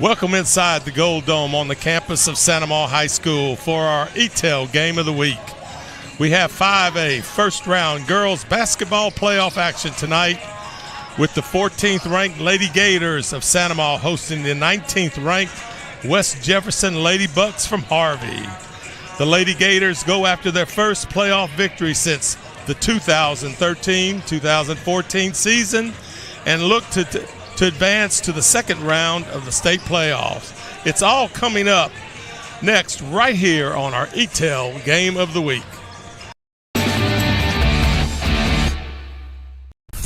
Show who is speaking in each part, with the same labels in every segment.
Speaker 1: Welcome inside the Gold Dome on the campus of Santa Maria High School for our E-Tail Game of the Week. We have 5A first-round girls basketball playoff action tonight with the 14th-ranked Lady Gators of Santa Maria hosting the 19th-ranked West Jefferson Lady Bucks from Harvey. The Lady Gators go after their first playoff victory since the 2013-2014 season and look to advance to the second round of the state playoffs. It's all coming up next right here on our E-Tail Game of the Week.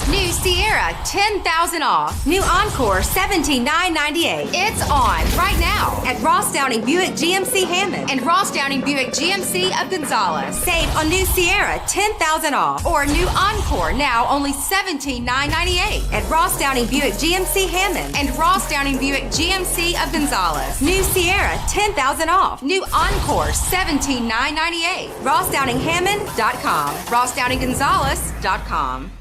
Speaker 2: New Sierra, $10,000 off. New Encore, $17,998. It's on right now at Ross Downing Buick GMC Hammond and Ross Downing Buick GMC of Gonzales. Save on New Sierra, $10,000 off. Or New Encore, now only $17,998 at Ross Downing Buick GMC Hammond and Ross Downing Buick GMC of Gonzales. New Sierra, $10,000 off. New Encore, $17,998. RossDowningHammond.com. RossDowningGonzales.com.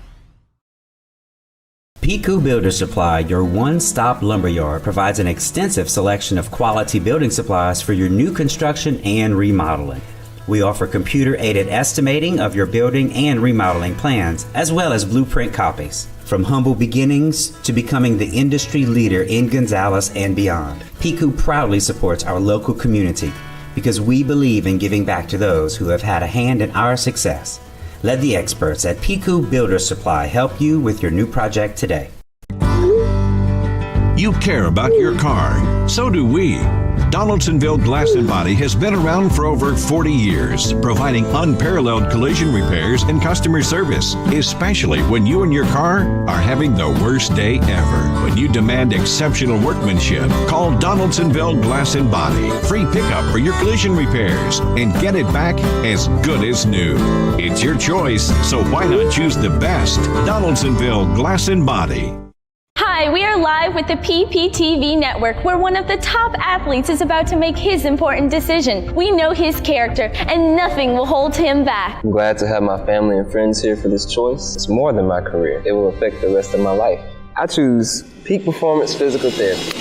Speaker 3: Piku Builder Supply, your one-stop lumberyard, provides an extensive selection of quality building supplies for your new construction and remodeling. We offer computer-aided estimating of your building and remodeling plans, as well as blueprint copies. From humble beginnings to becoming the industry leader in Gonzales and beyond, Piku proudly supports our local community because we believe in giving back to those who have had a hand in our success. Let the experts at Piku Builder Supply help you with your new project today.
Speaker 4: You care about your car. So do we. Donaldsonville Glass and Body has been around for over 40 years, providing unparalleled collision repairs and customer service, especially when you and your car are having the worst day ever. When you demand exceptional workmanship, call Donaldsonville Glass and Body. Free pickup for your collision repairs and get it back as good as new. It's your choice, so why not choose the best? Donaldsonville Glass and Body.
Speaker 5: Hi, we are live with the PPTV network where one of the top athletes is about to make his important decision. We know his character and nothing will hold him back.
Speaker 6: I'm glad to have my family and friends here for this choice. It's more than my career. It will affect the rest of my life. I choose Peak Performance Physical Therapy.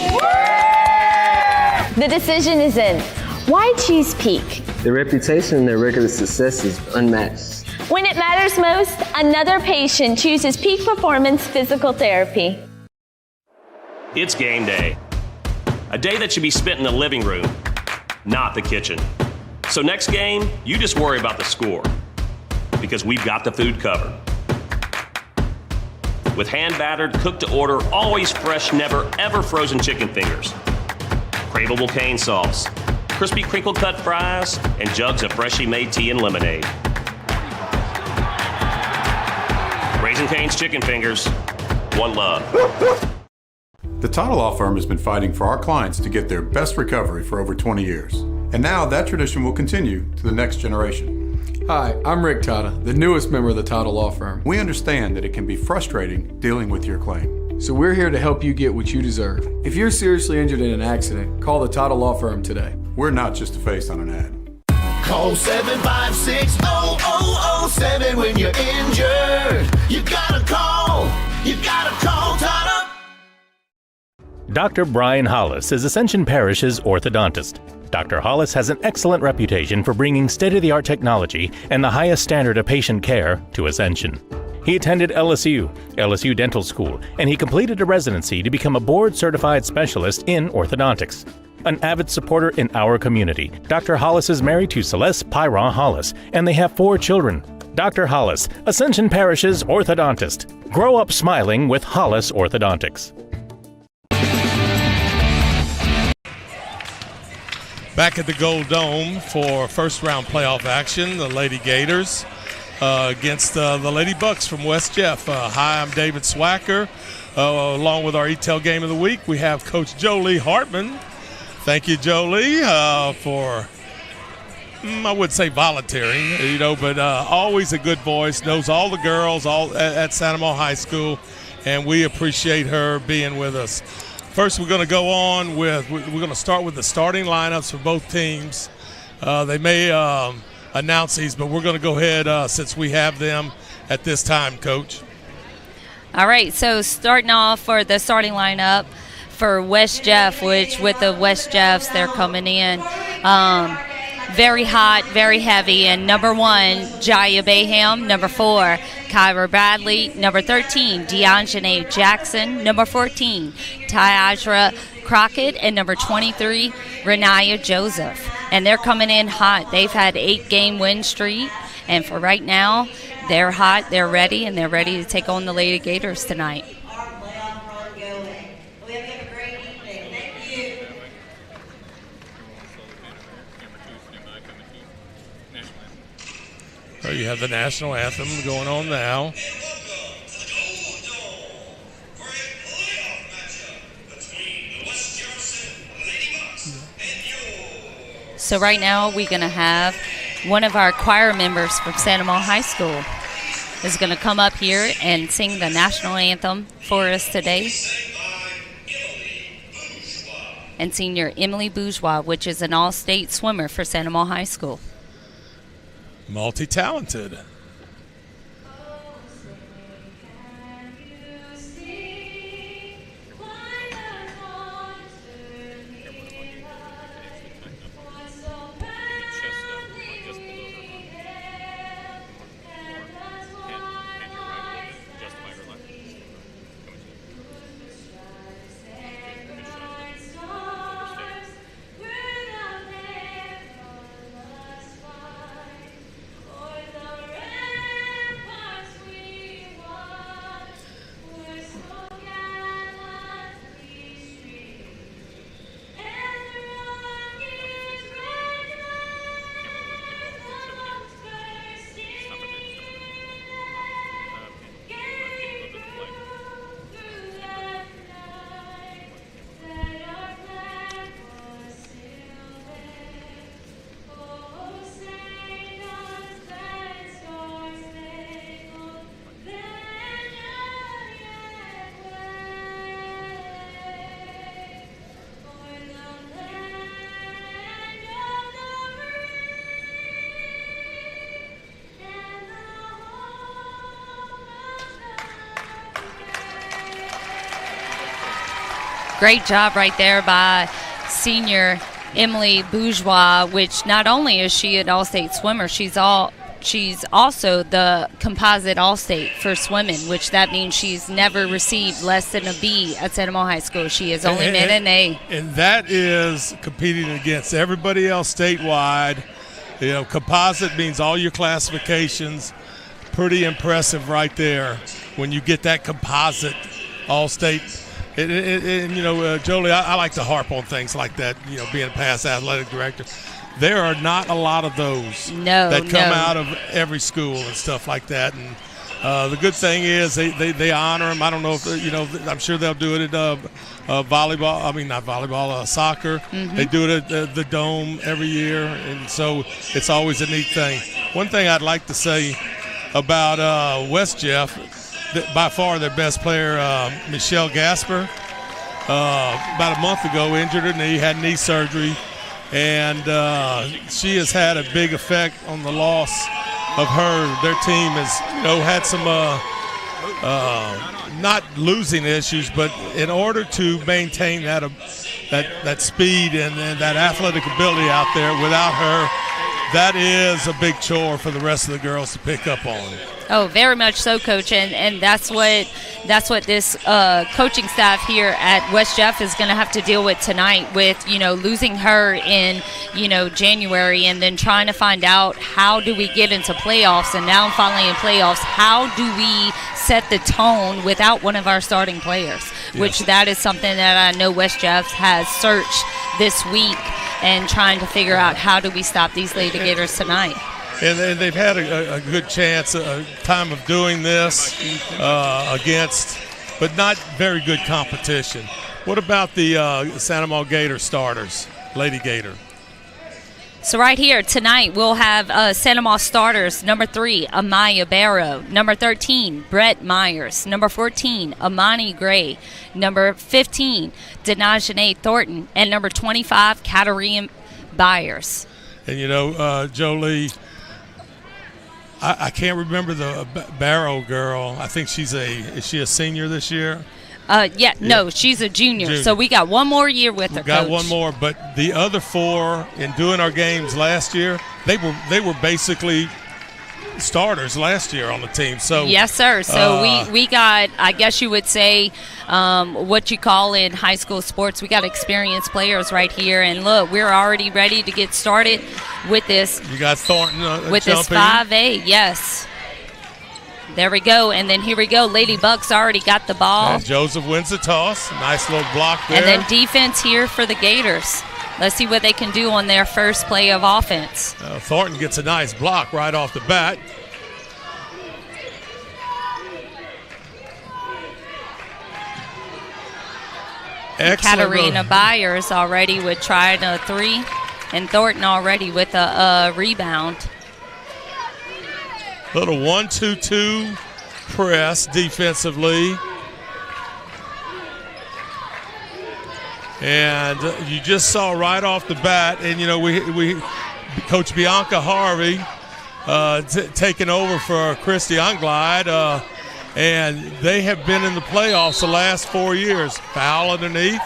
Speaker 5: The decision is in. Why choose Peak?
Speaker 6: The reputation and their record of success is unmatched.
Speaker 5: When it matters most, another patient chooses Peak Performance Physical Therapy.
Speaker 7: It's game day. A day that should be spent in the living room, not the kitchen. So next game, you just worry about the score, because we've got the food covered. With hand-battered, cooked-to-order, always fresh, never ever frozen chicken fingers, craveable cane sauce, crispy crinkle-cut fries, and jugs of freshly made tea and lemonade. Raising Cane's Chicken Fingers, one love.
Speaker 8: The Tata Law Firm has been fighting for our clients to get their best recovery for over 20 years. And now that tradition will continue to the next generation.
Speaker 9: Hi, I'm Rick Tata, the newest member of the Tata Law Firm.
Speaker 8: We understand that it can be frustrating dealing with your claim.
Speaker 9: So we're here to help you get what you deserve. If you're seriously injured in an accident, call the Tata Law Firm today.
Speaker 8: We're not just a face on an ad.
Speaker 10: Call 756-0007 when you're injured. You gotta call Tata.
Speaker 11: Dr. Brian Hollis is Ascension Parish's orthodontist. Dr. Hollis has an excellent reputation for bringing state-of-the-art technology and the highest standard of patient care to Ascension. He attended LSU Dental School, and he completed a residency to become a board-certified specialist in orthodontics. An avid supporter in our community, Dr. Hollis is married to Celeste Pyron Hollis, and they have 4 children. Dr. Hollis, Ascension Parish's orthodontist. Grow up smiling with Hollis Orthodontics.
Speaker 1: Back at the Gold Dome for first-round playoff action, the Lady Gators against the Lady Bucks from West Jeff. Hi, I'm David Swacker. Along with our E-Tail Game of the Week, we have Coach Jolie Hartman. Thank you, Jolie, for, I would say volunteering, but always a good voice, knows all the girls at Santa Maria High School, and we appreciate her being with us. First, we're going to go on we're going to start with the starting lineups for both teams. They may announce these, but we're going to go ahead since we have them at this time, Coach.
Speaker 12: All right, so starting off for the starting lineup for West Jeff, which with the West Jeffs, they're coming in very hot, very heavy. And number 1, Jaya Baham. Number 4, Kyra Bradley. Number 13, Deanjane Jackson. Number 14, Tyadra Crockett. And number 23, Renaya Joseph. And they're coming in hot. They've had 8-game win streak. And for right now, they're hot, they're ready, and they're ready to take on the Lady Gators tonight.
Speaker 1: So you have the national anthem going on now.
Speaker 12: So right now we're going to have one of our choir members from Santa Monica High School is going to come up here and sing the national anthem for us today. And senior Emily Bourgeois, which is an all-state swimmer for Santa Monica High School.
Speaker 1: Multi-talented.
Speaker 12: Great job right there by senior Emily Bourgeois, which not only is she an all-state swimmer, she's also the composite all-state for swimming, which that means she's never received less than a B at Santa Monica High School. She has only made an A.
Speaker 1: And that is competing against everybody else statewide. You know, composite means all your classifications. Pretty impressive right there when you get that composite all-state. And you know, Jolie, I like to harp on things like that, you know, being a past athletic director. There are not a lot of those that come out of every school and stuff like that. And the good thing is they honor them. I don't know if, you know, I'm sure they'll do it at volleyball. I mean, not volleyball, soccer. Mm-hmm. They do it at the Dome every year. And so it's always a neat thing. One thing I'd like to say about West Jeff, by far their best player, Michelle Gasper, about a month ago injured her knee, had knee surgery, and she has had a big effect on the loss of her. Their team has, you know, had some not losing issues, but in order to maintain that speed and that athletic ability out there, without her, that is a big chore for the rest of the girls to pick up on.
Speaker 12: Oh, very much so, Coach, and that's what this coaching staff here at West Jeff is going to have to deal with tonight, with, you know, losing her in, you know, January, and then trying to find out how do we get into playoffs, and now finally in playoffs, how do we set the tone without one of our starting players, which that is something that I know West Jeff has searched this week and trying to figure out how do we stop these Lady Gators tonight.
Speaker 1: And they've had a good chance, a time of doing this against, but not very good competition. What about the Santa Monica Gator starters, Lady Gator?
Speaker 12: So right here tonight we'll have Santa Monica starters. Number 3, Amaya Barrow. Number 13, Brett Myers. Number 14, Amani Gray. Number 15, Denajane Thornton. And number 25, Katarina Byers.
Speaker 1: And, you know, Jolie, I can't remember the Barrow girl. I think is she a senior this year?
Speaker 12: No, she's a junior. So we got one more year with her,
Speaker 1: We got
Speaker 12: Coach.
Speaker 1: one more, but the other 4 in doing our games last year, they were basically starters last year on the team. So
Speaker 12: yes, sir. So we got, I guess you would say, what you call in high school sports, we got experienced players right here. And look, we're already ready to get started with this.
Speaker 1: You got Thornton
Speaker 12: with this 5A. Yes. There we go. And then here we go. Lady Bucks already got the ball.
Speaker 1: And Joseph wins the toss. Nice little block there.
Speaker 12: And then defense here for the Gators. Let's see what they can do on their first play of offense.
Speaker 1: Thornton gets a nice block right off the bat.
Speaker 12: Katarina Byers already with trying a 3, and Thornton already with a rebound.
Speaker 1: Little 1-2-2 press defensively. And you just saw right off the bat, and we Coach Bianca Harvey taking over for Christy Anglide, and they have been in the playoffs the last 4 years. Foul underneath.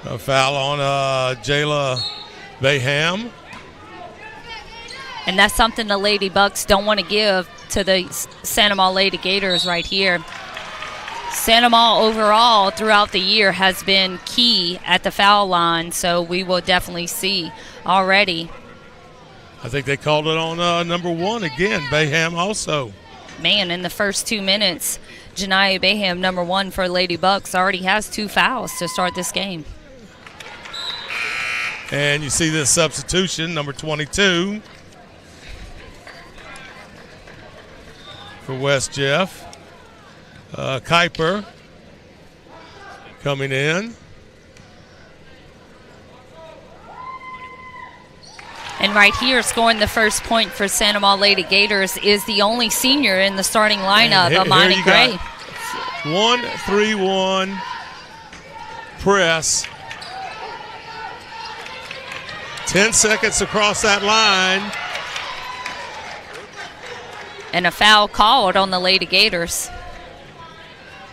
Speaker 1: A foul on Jayla Bayham.
Speaker 12: And that's something the Lady Bucks don't want to give to the Santa Maria Lady Gators right here. Santa Maria overall throughout the year has been key at the foul line, so we will definitely see already.
Speaker 1: I think they called it on number 1 again. Bayham also.
Speaker 12: Man, in the first 2 minutes, Janiyah Bayham, number 1 for Lady Bucks, already has 2 fouls to start this game.
Speaker 1: And you see this substitution, number 22 for West Jeff. Kuiper coming in.
Speaker 12: And right here, scoring the first point for Santa Maria Lady Gators is the only senior in the starting lineup, Amani Gray.
Speaker 1: 1-3-1 press. 10 seconds across that line.
Speaker 12: And a foul called on the Lady Gators.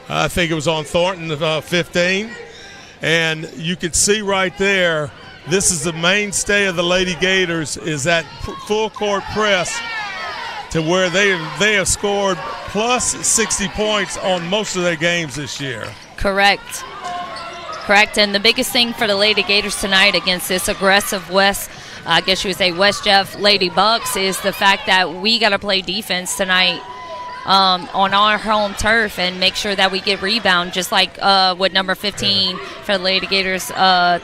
Speaker 1: I think it was on Thornton, 15. And you can see right there, this is the mainstay of the Lady Gators, is that full court press to where they have scored plus 60 points on most of their games this year.
Speaker 12: Correct. And the biggest thing for the Lady Gators tonight against this aggressive West Jeff Lady Bucks is the fact that we got to play defense tonight on our home turf and make sure that we get rebound, just like what number 15 for the Lady Gators,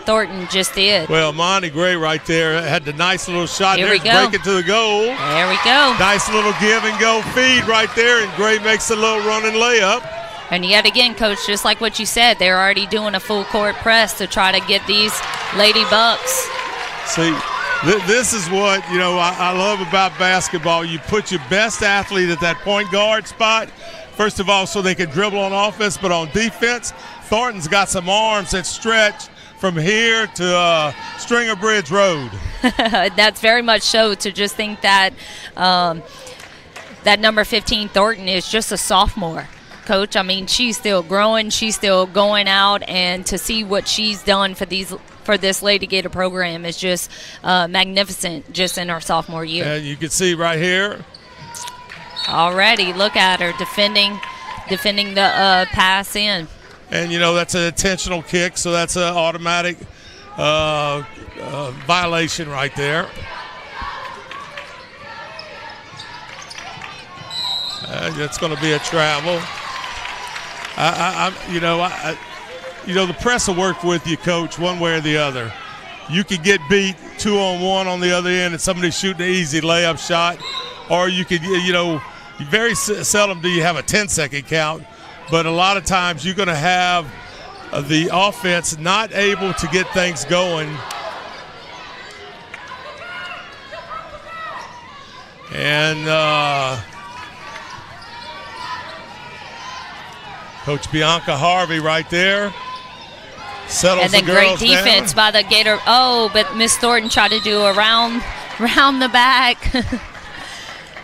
Speaker 12: Thornton, just did.
Speaker 1: Well, Monty Gray right there had the nice little shot.
Speaker 12: Here
Speaker 1: there
Speaker 12: we go.
Speaker 1: Break it to the goal.
Speaker 12: There we go.
Speaker 1: Nice little give and go feed right there, and Gray makes a little running layup.
Speaker 12: And yet again, Coach, just like what you said, they're already doing a full court press to try to get these Lady Bucks.
Speaker 1: See, this is what, I love about basketball. You put your best athlete at that point guard spot, first of all, so they can dribble on offense, but on defense, Thornton's got some arms that stretch from here to Stringer Bridge Road.
Speaker 12: That's very much so, to just think that that number 15 Thornton is just a sophomore. Coach, I mean, she's still growing, she's still going out, and to see what she's done for this Lady Gator program is just magnificent just in her sophomore year.
Speaker 1: And you can see right here.
Speaker 12: Already, look at her defending the pass in.
Speaker 1: And, that's an intentional kick, so that's an automatic violation right there. That's going to be a travel. The press will work with you, Coach, one way or the other. You could get beat 2-on-1 on the other end and somebody's shooting an easy layup shot, or you could, very seldom do you have a 10-second count, but a lot of times you're going to have the offense not able to get things going. And Coach Bianca Harvey right there. Settles
Speaker 12: and then
Speaker 1: the
Speaker 12: great
Speaker 1: girls
Speaker 12: defense
Speaker 1: down.
Speaker 12: by the Gator. Oh, but Miss Thornton tried to do a round the back.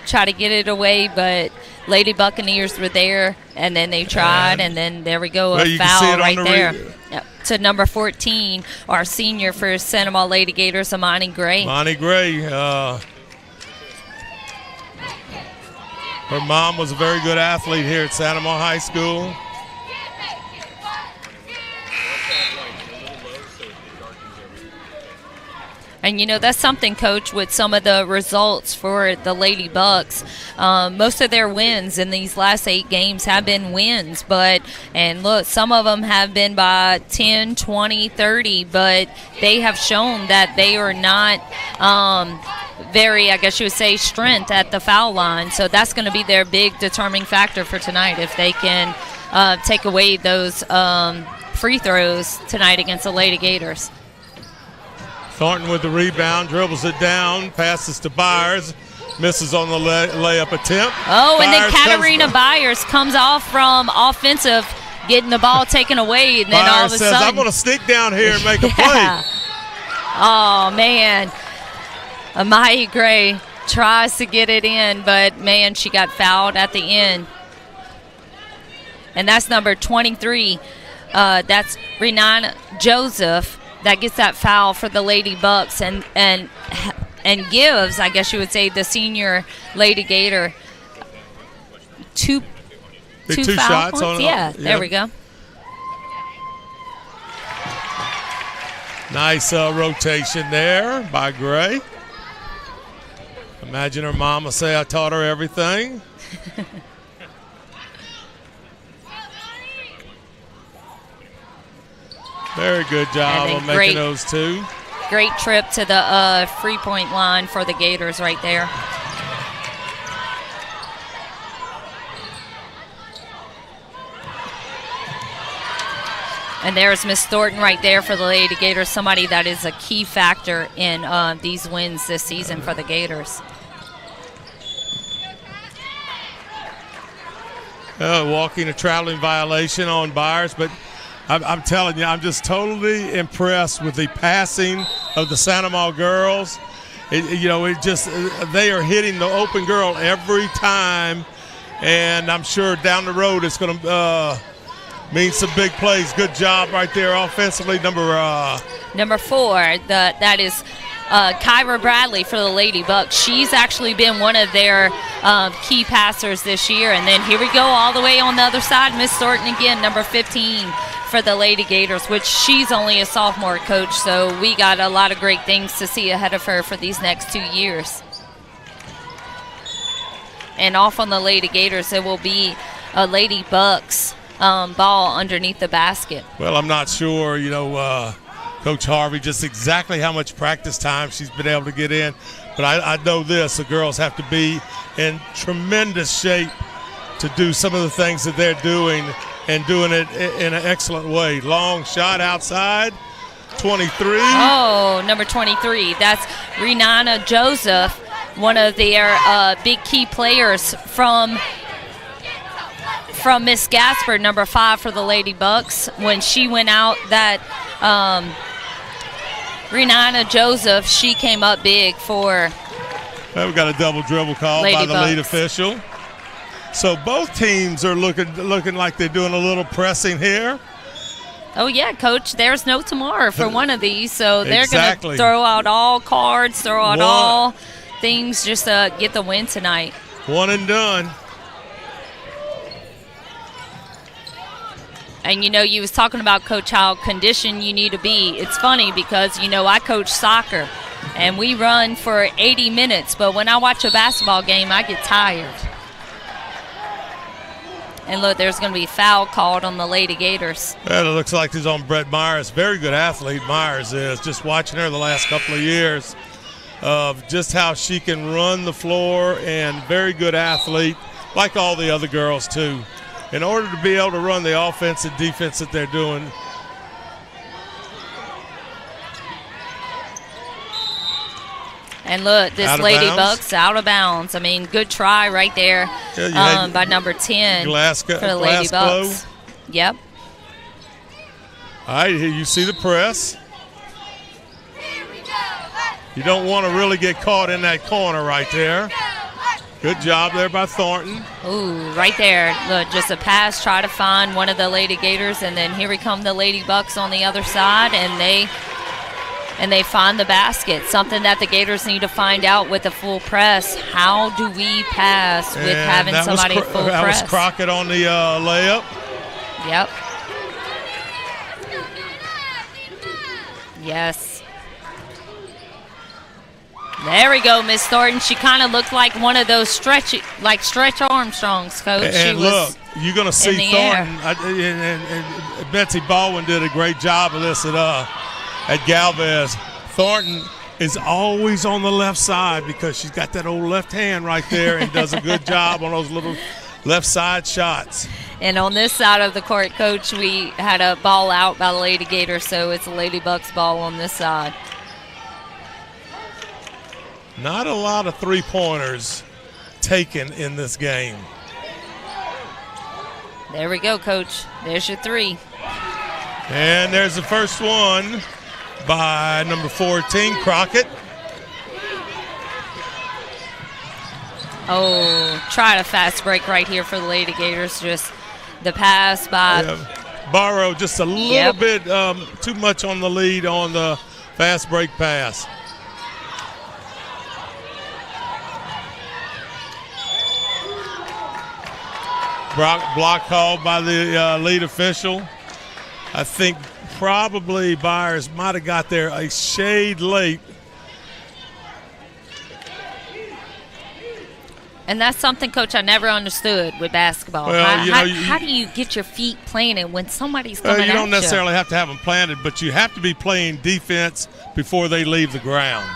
Speaker 12: Try to get it away, but Lady Buccaneers were there, and then they tried, and then there we go, a foul right there. Yep. To number 14, our senior for Santa Maria Lady Gators, Amani Gray.
Speaker 1: Amani Gray. Her mom was a very good athlete here at Santa Maria High School.
Speaker 12: And, you know, that's something, Coach, with some of the results for the Lady Bucks. Most of their wins in these last 8 games have been wins. And look, some of them have been by 10, 20, 30, but they have shown that they are not very, I guess you would say, strength at the foul line. So that's going to be their big determining factor for tonight if they can take away those free throws tonight against the Lady Gators.
Speaker 1: Thornton with the rebound, dribbles it down, passes to Byers, misses on the layup attempt.
Speaker 12: Oh, and then
Speaker 1: Byers
Speaker 12: Katarina Byers comes off from offensive, getting the ball taken away, and then all of a
Speaker 1: says,
Speaker 12: sudden,
Speaker 1: I'm going to sneak down here and make a play.
Speaker 12: Oh, man. Amaya Gray tries to get it in, but, man, she got fouled at the end. And that's number 23. That's Renana Joseph. That gets that foul for the Lady Bucks and gives, I guess you would say, the senior Lady Gator two foul
Speaker 1: shots
Speaker 12: points. There we go.
Speaker 1: Nice rotation there by Gray. Imagine her mama say, I taught her everything. Very good job on making those two.
Speaker 12: Great trip to the free point line for the Gators right there. And there's Miss Thornton right there for the Lady Gators, somebody that is a key factor in these wins this season for the Gators.
Speaker 1: Walking a traveling violation on Byers, but I'm telling you, I'm just totally impressed with the passing of the Santa Maria girls. They are hitting the open girl every time, and I'm sure down the road it's going to mean some big plays. Good job right there offensively. Number
Speaker 12: 4, that is Kyra Bradley for the Lady Bucks. She's actually been one of their key passers this year. And then here we go all the way on the other side. Miss Thornton again, number 15 for the Lady Gators, which she's only a sophomore, Coach. So we got a lot of great things to see ahead of her for these next 2 years. And off on the Lady Gators, there will be a Lady Bucks ball underneath the basket.
Speaker 1: Well, I'm not sure, Coach Harvey, just exactly how much practice time she's been able to get in. But I know this, the girls have to be in tremendous shape to do some of the things that they're doing and doing it in an excellent way. Long shot outside, 23.
Speaker 12: Oh, number 23. That's Renana Joseph, one of their big key players from Miss Gaspard, number 5 for the Lady Bucks. When she went out, that Renana Joseph, she came up big for
Speaker 1: we got a double dribble call by the lead official. So both teams are looking like they're doing a little pressing here.
Speaker 12: Oh, yeah, Coach, there's no tomorrow for one of these. So they're
Speaker 1: Exactly.
Speaker 12: going to throw out all cards, throw out all things just to get the win tonight.
Speaker 1: One and done.
Speaker 12: And, you was talking about, Coach, how conditioned you need to be. It's funny because, I coach soccer, and we run for 80 minutes. But when I watch a basketball game, I get tired. And, look, there's going to be a foul called on the Lady Gators.
Speaker 1: Well, it looks like it's on Brett Myers. Very good athlete, Myers is. Just watching her the last couple of years of just how she can run the floor, and very good athlete, like all the other girls, too. In order to be able to run the offense and defense that they're doing.
Speaker 12: And look, this Lady Bucks out of bounds. I mean, good try right there by number 10 for the Lady Bucks. Yep.
Speaker 1: All right, here you see the press. You don't want to really get caught in that corner right there. Good job there by Thornton.
Speaker 12: Ooh, right there. Look, just a pass, try to find one of the Lady Gators, and then here come the Lady Bucks on the other side, and they find the basket. Something that the Gators need to find out with the full press. How do we pass with having somebody full
Speaker 1: that
Speaker 12: press?
Speaker 1: That was Crockett on the layup.
Speaker 12: Yep. Yes. There we go, Miss Thornton. She kind of looked like one of those Stretch Armstrongs, Coach.
Speaker 1: And look, you're going to see Thornton. And Betsy Baldwin did a great job of this at Galvez. Thornton is always on the left side because she's got that old left hand right there and does a good job on those little left side shots.
Speaker 12: And on this side of the court, Coach, we had a ball out by the Lady Gators, so it's a Lady Bucks ball on this side.
Speaker 1: Not a lot of three-pointers taken in this game.
Speaker 12: There we go, Coach. There's your three.
Speaker 1: And there's the first one by number 14, Crockett.
Speaker 12: Oh, try to fast break right here for the Lady Gators. Just the pass by.
Speaker 1: Yeah. Barrow just a little bit too much on the lead on the fast break pass. Block called by the lead official. I think probably Byers might have got there a shade late.
Speaker 12: And that's something, Coach, I never understood with basketball.
Speaker 1: Well,
Speaker 12: how do you get your feet planted when somebody's coming at you?
Speaker 1: You don't necessarily have to have them planted, but you have to be playing defense before they leave the ground.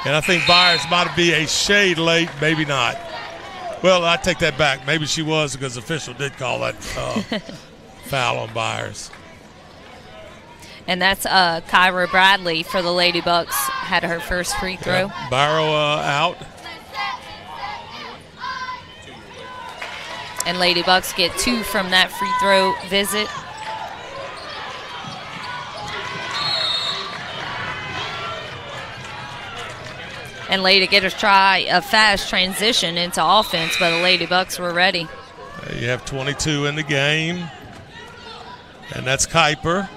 Speaker 1: And I think Byers might be a shade late, maybe not. Well, I take that back. Maybe she was because the official did call that foul on Byers.
Speaker 12: And that's Kyra Bradley for the Lady Bucks, had her first free throw.
Speaker 1: Yep. Barrow out.
Speaker 12: And Lady Bucks get 2 from that free throw visit. And Lady Gators try a fast transition into offense, but the Lady Bucks were ready.
Speaker 1: You have 22 in the game, and that's Kuiper.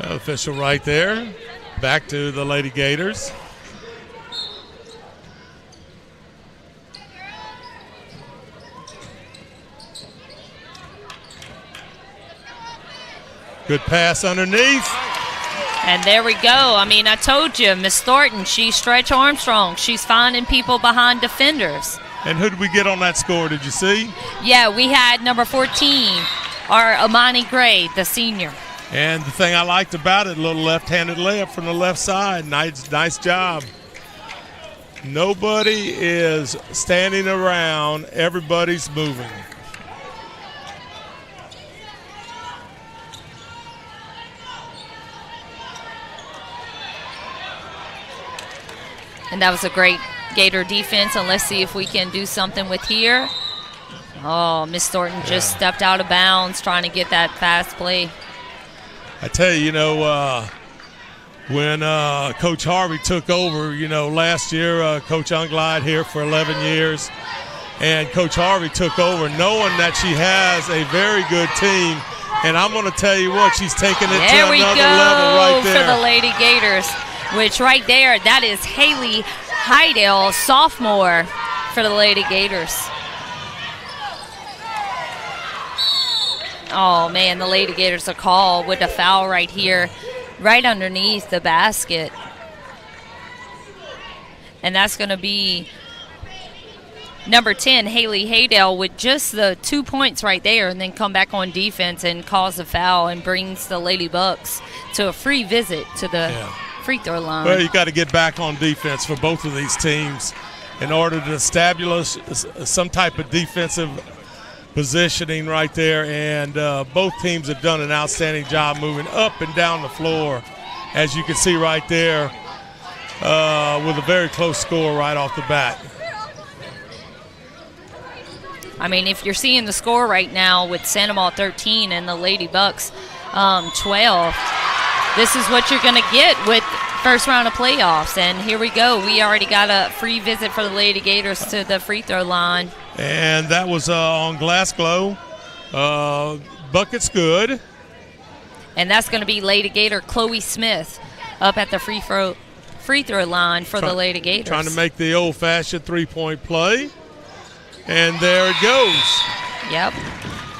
Speaker 1: Official right there. Back to the Lady Gators. Good pass underneath.
Speaker 12: And there we go. I mean, I told you, Miss Thornton, she's Stretch Armstrong. She's finding people behind defenders.
Speaker 1: And who did we get on that score, did you see?
Speaker 12: Yeah, we had number 14, our Amani Gray, the senior.
Speaker 1: And the thing I liked about it, a little left-handed layup from the left side. Nice job. Nobody is standing around. Everybody's moving.
Speaker 12: And that was a great Gator defense, and let's see if we can do something with here. Oh, Miss Thornton just stepped out of bounds trying to get that fast play.
Speaker 1: I tell you, when Coach Harvey took over, last year, Coach Unglide here for 11 years, and Coach Harvey took over knowing that she has a very good team. And I'm going to tell you what, she's taking it to another level right there.
Speaker 12: For the Lady Gators, which right there, that is Haley Heidel, sophomore for the Lady Gators. Oh, man, the Lady Gators are called with a foul right here, right underneath the basket. And that's going to be number 10, Haley Haydell, with just the 2 points right there, and then come back on defense and cause a foul and brings the Lady Bucks to a free visit to the free throw line.
Speaker 1: Well, you got to get back on defense for both of these teams in order to establish some type of defensive positioning right there, and both teams have done an outstanding job moving up and down the floor, as you can see right there. with a very close score right off the bat.
Speaker 12: I mean, if you're seeing the score right now with Santa Maria 13 and the Lady Bucks 12, this is what you're going to get with first round of playoffs. And here we go. We already got a free visit for the Lady Gators to the free throw line.
Speaker 1: And that was on Glass Glow. Bucket's good.
Speaker 12: And that's going to be Lady Gator Chloe Smith up at the free throw line for the Lady Gators.
Speaker 1: Trying to make the old-fashioned three-point play. And there it goes.
Speaker 12: Yep.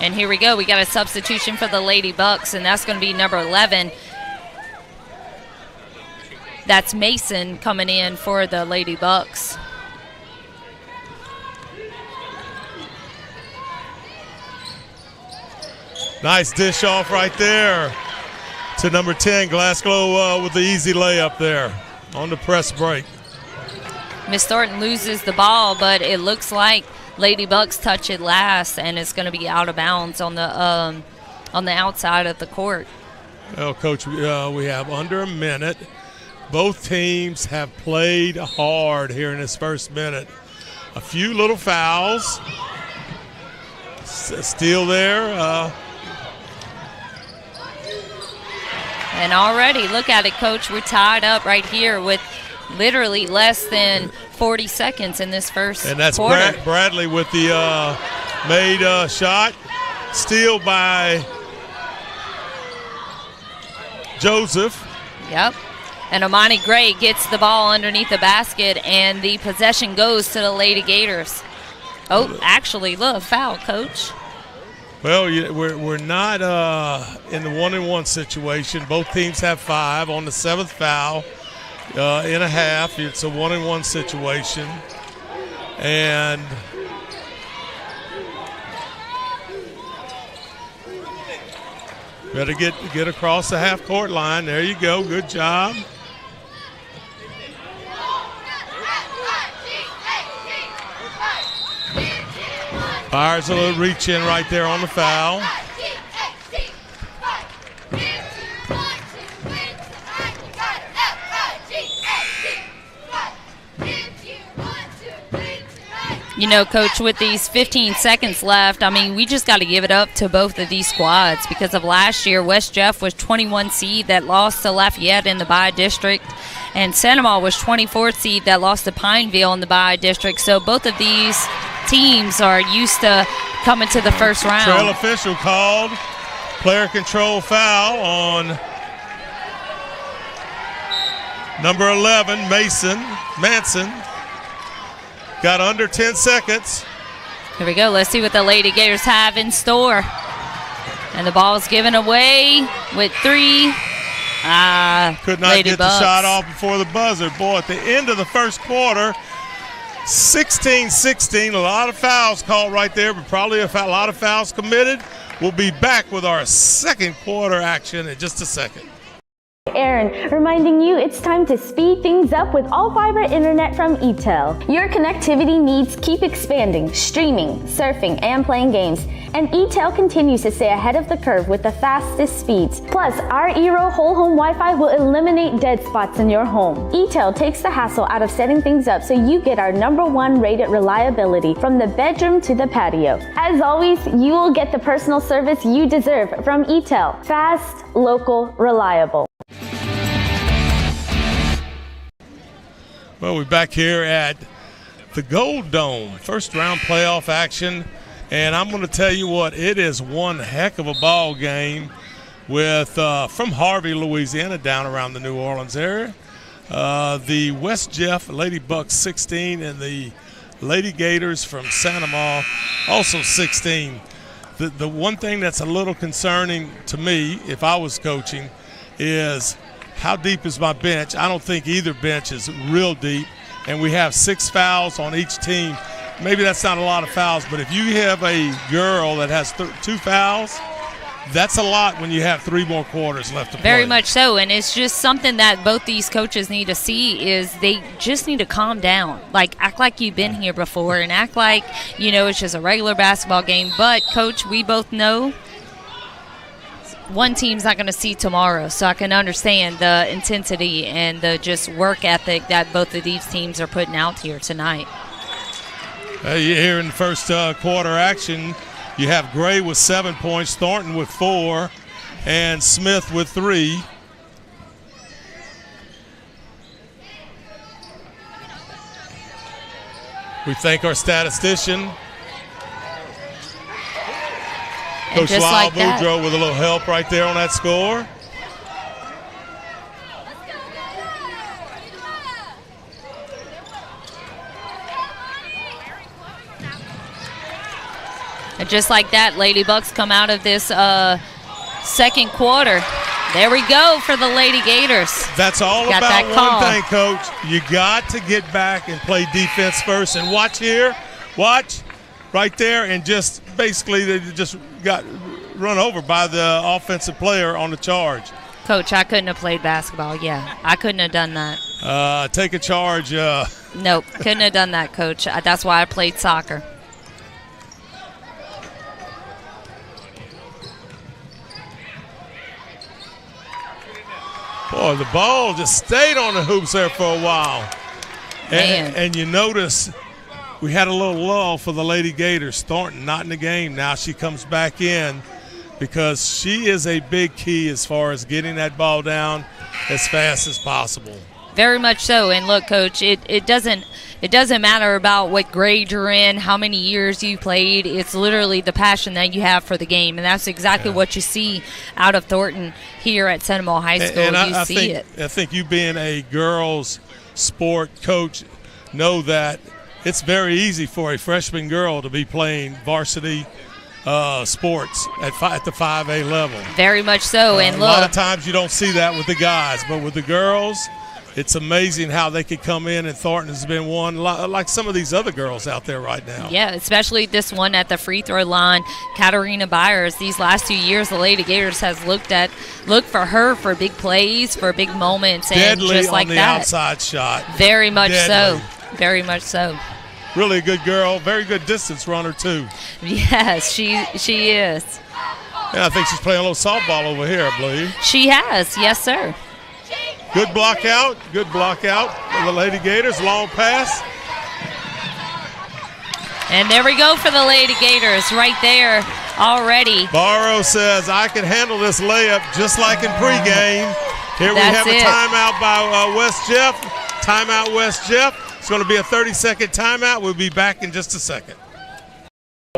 Speaker 12: And here we go. We got a substitution for the Lady Bucks, and that's going to be number 11. That's Mason coming in for the Lady Bucks.
Speaker 1: Nice dish off right there to number 10, Glasgow, with the easy layup there on the press break.
Speaker 12: Miss Thornton loses the ball, but it looks like Lady Bucks touch it last, and it's going to be out of bounds on the outside of the court.
Speaker 1: Well, Coach, we have under a minute. Both teams have played hard here in this first minute. A few little fouls. Still there.
Speaker 12: And already, look at it, Coach. We're tied up right here with literally less than 40 seconds in this first quarter.
Speaker 1: And that's Bradley with the made shot. Steal by Joseph.
Speaker 12: Yep. And Amani Gray gets the ball underneath the basket, and the possession goes to the Lady Gators. Oh, actually, look, foul, Coach.
Speaker 1: Well, we're not in the 1-and-1 situation. Both teams have 5 on the 7th foul. In a half, it's a 1-and-1 situation, and better get across the half-court line. There you go. Good job. Fires a little reach in right there on the foul.
Speaker 12: You know, Coach, with these 15 seconds left, I mean, we just got to give it up to both of these squads because of last year. West Jeff was 21 seed that lost to Lafayette in the bi-district, and Santa Maria was 24th seed that lost to Pineville in the bi-district. So both of these teams are used to coming to the first round.
Speaker 1: Trail official called player control foul on number 11, Manson. Got under 10 seconds.
Speaker 12: Here we go. Let's see what the Lady Gators have in store. And the ball's given away with 3.
Speaker 1: Could not
Speaker 12: Lady
Speaker 1: get
Speaker 12: Bucks.
Speaker 1: the shot off before the buzzer. Boy, at the end of the first quarter, 16-16. A lot of fouls called right there, but probably a lot of fouls committed. We'll be back with our second quarter action in just a second.
Speaker 5: Aaron, reminding you it's time to speed things up with all-fiber internet from ETEL. Your connectivity needs keep expanding, streaming, surfing, and playing games. And ETEL continues to stay ahead of the curve with the fastest speeds. Plus, our Eero whole home Wi-Fi will eliminate dead spots in your home. ETEL takes the hassle out of setting things up so you get our #1 rated reliability from the bedroom to the patio. As always, you will get the personal service you deserve from ETEL. Fast, local, reliable.
Speaker 1: Well, we're back here at the Gold Dome, first round playoff action, and I'm going to tell you what, it is one heck of a ball game with from Harvey, Louisiana, down around the New Orleans area. The West Jeff Lady Bucks 16 and the Lady Gators from Santa Maria also 16. The one thing that's a little concerning to me, if I was coaching, is how deep is my bench? I don't think either bench is real deep, and we have 6 fouls on each team. Maybe that's not a lot of fouls, but if you have a girl that has 2 fouls, that's a lot when you have 3 more quarters left to play.
Speaker 12: Very much so, and it's just something that both these coaches need to see is they just need to calm down. Like, act like you've been here before and act like, you know, it's just a regular basketball game. But, Coach, we both know one team's not going to see tomorrow. So I can understand the intensity and the just work ethic that both of these teams are putting out here tonight.
Speaker 1: Here in the first quarter action, you have Gray with 7 points, Thornton with 4, and Smith with 3. We thank our statistician, Coach Lyle
Speaker 12: like
Speaker 1: Boudreaux, with a little help right there on that score.
Speaker 12: And just like that, Lady Bucks come out of this second quarter. There we go for the Lady Gators.
Speaker 1: That's all
Speaker 12: Got
Speaker 1: about
Speaker 12: that call.
Speaker 1: one thing, Coach. You got to get back and play defense first. And watch here. Watch right there. And just basically they just got run over by the offensive player on the charge.
Speaker 12: Coach, I couldn't have played basketball. Yeah, I couldn't have done that.
Speaker 1: Take a charge.
Speaker 12: Nope, couldn't have done that, Coach. That's why I played soccer.
Speaker 1: Boy, the ball just stayed on the hoops there for a while. And you notice we had a little lull for the Lady Gators. Thornton not in the game. Now she comes back in because she is a big key as far as getting that ball down as fast as possible.
Speaker 12: Very much so. And look, Coach, it doesn't matter about what grade you're in, how many years you played. It's literally the passion that you have for the game, and that's exactly what you see out of Thornton here at Seminole High School.
Speaker 1: And
Speaker 12: I
Speaker 1: think you being a girls sport coach know that it's very easy for a freshman girl to be playing varsity sports at the 5A level.
Speaker 12: Very much so. And
Speaker 1: a
Speaker 12: look,
Speaker 1: lot of times you don't see that with the guys, but with the girls, it's amazing how they could come in, and Thornton has been one like some of these other girls out there right now.
Speaker 12: Yeah, especially this one at the free throw line, Katarina Byers. These last 2 years, the Lady Gators has looked for her for big plays, for big moments, and
Speaker 1: Deadly
Speaker 12: just like
Speaker 1: on the
Speaker 12: that.
Speaker 1: outside shot.
Speaker 12: Very much
Speaker 1: Deadly.
Speaker 12: so. Very much so.
Speaker 1: Really a good girl, very good distance runner too.
Speaker 12: Yes, she is.
Speaker 1: And I think she's playing a little softball over here, I believe.
Speaker 12: She has, yes, sir.
Speaker 1: Good block out for the Lady Gators. Long pass.
Speaker 12: And there we go for the Lady Gators right there already.
Speaker 1: Barrow says, I can handle this layup just like in pregame. Here we
Speaker 12: That's
Speaker 1: have a timeout by West Jeff. Timeout, West Jeff. It's going to be a 30-second timeout. We'll be back in just a second.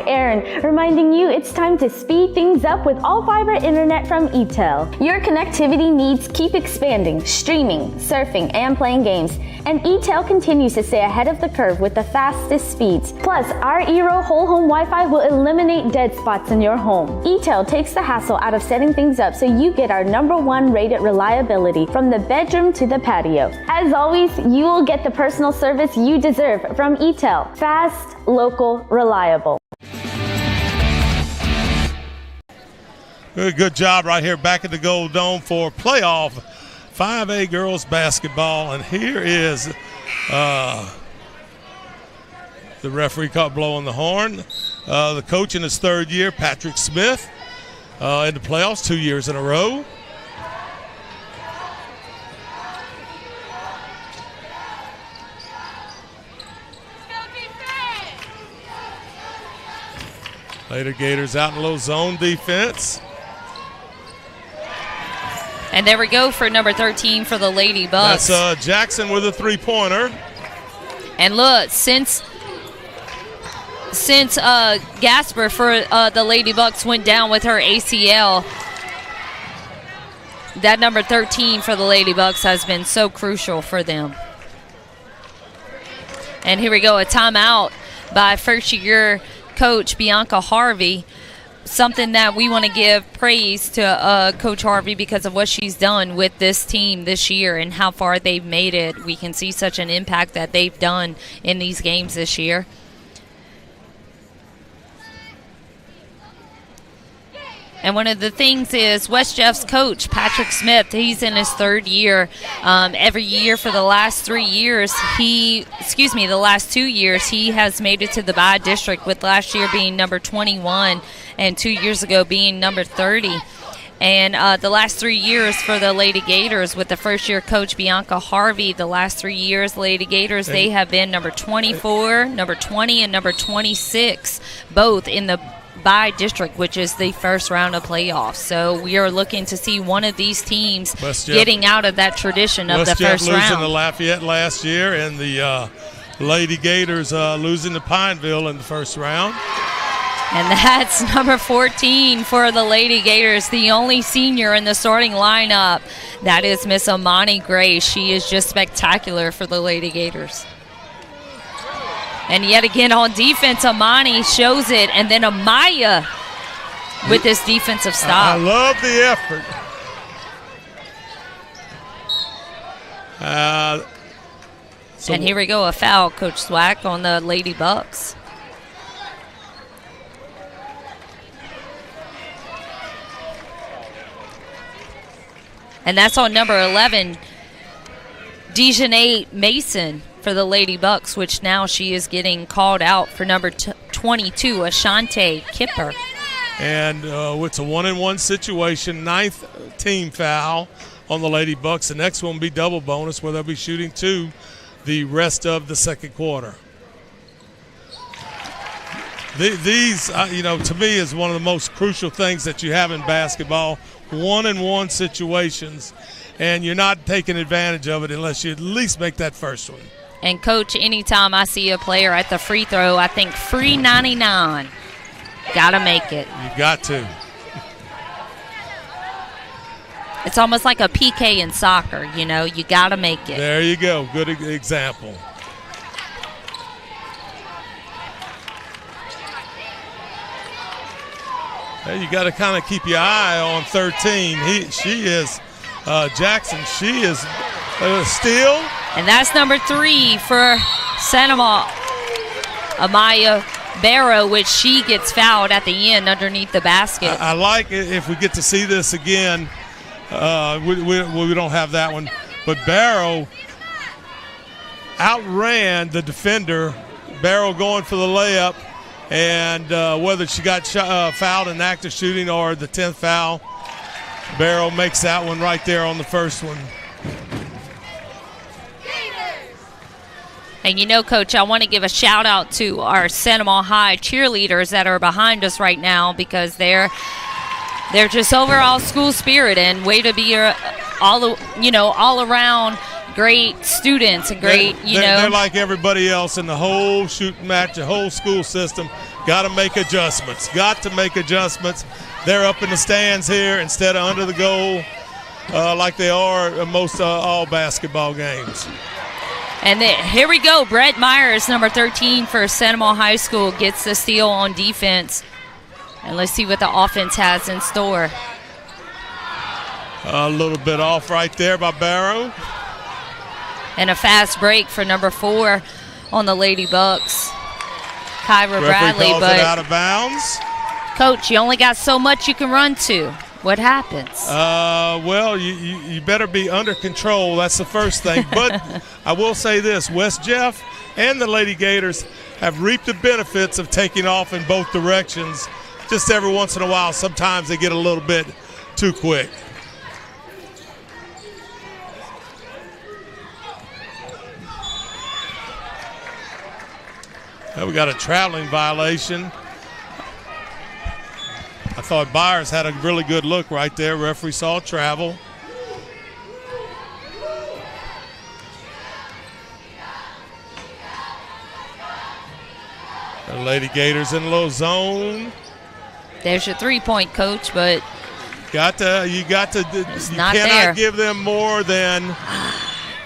Speaker 5: Aaron, reminding you it's time to speed things up with all-fiber internet from ETEL. Your connectivity needs keep expanding, streaming, surfing, and playing games. And ETEL continues to stay ahead of the curve with the fastest speeds. Plus, our Eero whole home Wi-Fi will eliminate dead spots in your home. ETEL takes the hassle out of setting things up so you get our #1 rated reliability from the bedroom to the patio. As always, you will get the personal service you deserve from ETEL. Fast, local, reliable.
Speaker 1: Good job right here back at the Gold Dome for playoff 5A girls basketball. And here is the referee caught blowing the horn. The coach in his third year, Patrick Smith, in the playoffs 2 years in a row. Later Gators out in a little zone defense.
Speaker 12: And there we go for number 13 for the Lady Bucks.
Speaker 1: That's Jackson with a three-pointer.
Speaker 12: And look, since Gasper for the Lady Bucks went down with her ACL, that number 13 for the Lady Bucks has been so crucial for them. And here we go, a timeout by first-year coach Bianca Harvey. Something that we want to give praise to Coach Harvey because of what she's done with this team this year and how far they've made it. We can see such an impact that they've done in these games this year. And one of the things is West Jeff's coach, Patrick Smith, he's in his third year. Every year for the last 3 years, the last 2 years, he has made it to the bi-district, with last year being number 21 and 2 years ago being number 30. And the last 3 years for the Lady Gators with the first-year coach Bianca Harvey, the last 3 years, Lady Gators, they have been number 24, number 20, and number 26, both in the by district, which is the first round of playoffs. So we are looking to see one of these teams getting out of that tradition of the first round.
Speaker 1: Losing to Lafayette last year, and the Lady Gators losing to Pineville in the first round.
Speaker 12: And that's number 14 for the Lady Gators, the only senior in the starting lineup. That is Miss Amani Gray. She is just spectacular for the Lady Gators. And yet again on defense, Amani shows it, and then Amaya with this defensive stop.
Speaker 1: I love the effort.
Speaker 12: And here we go, a foul, Coach Swack, on the Lady Bucks. And that's on number 11, Dejanay Mason for the Lady Bucks, which now she is getting called out for number 22, Ashante Kipper.
Speaker 1: And it's a 1-and-1 situation, 9th team foul on the Lady Bucks. The next one will be double bonus, where they'll be shooting 2 the rest of the second quarter. These, to me, is one of the most crucial things that you have in basketball, 1-and-1 situations, and you're not taking advantage of it unless you at least make that first one.
Speaker 12: And, Coach, anytime I see a player at the free throw, I think free 99. Got to make it.
Speaker 1: You got to.
Speaker 12: It's almost like a PK in soccer, you got to make it.
Speaker 1: There you go. Good example. You got to kind of keep your eye on 13. She is Jackson. She is steal.
Speaker 12: And that's number 3 for Sanama, Amaya Barrow, which she gets fouled at the end underneath the basket.
Speaker 1: I like it if we get to see this again. We don't have that one. But Barrow outran the defender. Barrow going for the layup. And whether she got fouled in active shooting or the 10th foul, Barrow makes that one right there on the first one.
Speaker 12: And Coach, I want to give a shout out to our Sanama High cheerleaders that are behind us right now, because they're just overall school spirit and way to be all around great students and great,
Speaker 1: They're like everybody else in the whole shooting match, the whole school system. Got to make adjustments. They're up in the stands here instead of under the goal like they are in most all basketball games.
Speaker 12: And here we go. Brett Myers, number 13 for Sanama High School, gets the steal on defense. And let's see what the offense has in store.
Speaker 1: A little bit off right there by Barrow.
Speaker 12: And a fast break for number 4 on the Lady Bucks, Kyra Bradley.
Speaker 1: Calls it out of bounds.
Speaker 12: Coach, you only got so much you can run to. What happens?
Speaker 1: Well, you better be under control. That's the first thing. But I will say this, West Jeff and the Lady Gators have reaped the benefits of taking off in both directions. Just every once in a while, sometimes they get a little bit too quick. Now we got a traveling violation. I thought Byers had a really good look right there. Referee saw travel. The Lady Gators in low zone.
Speaker 12: There's your 3-point, Coach, but
Speaker 1: you cannot give them more than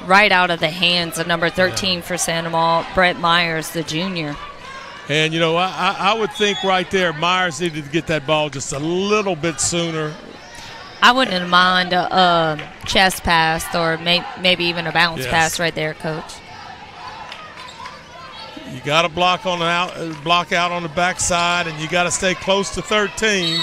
Speaker 12: right out of the hands of number 13 for Sanama, Brett Myers, the junior.
Speaker 1: And, I would think right there Myers needed to get that ball just a little bit sooner.
Speaker 12: I wouldn't mind a chest pass or maybe even a bounce pass right there, Coach.
Speaker 1: You got to block out on the backside, and you got to stay close to 13.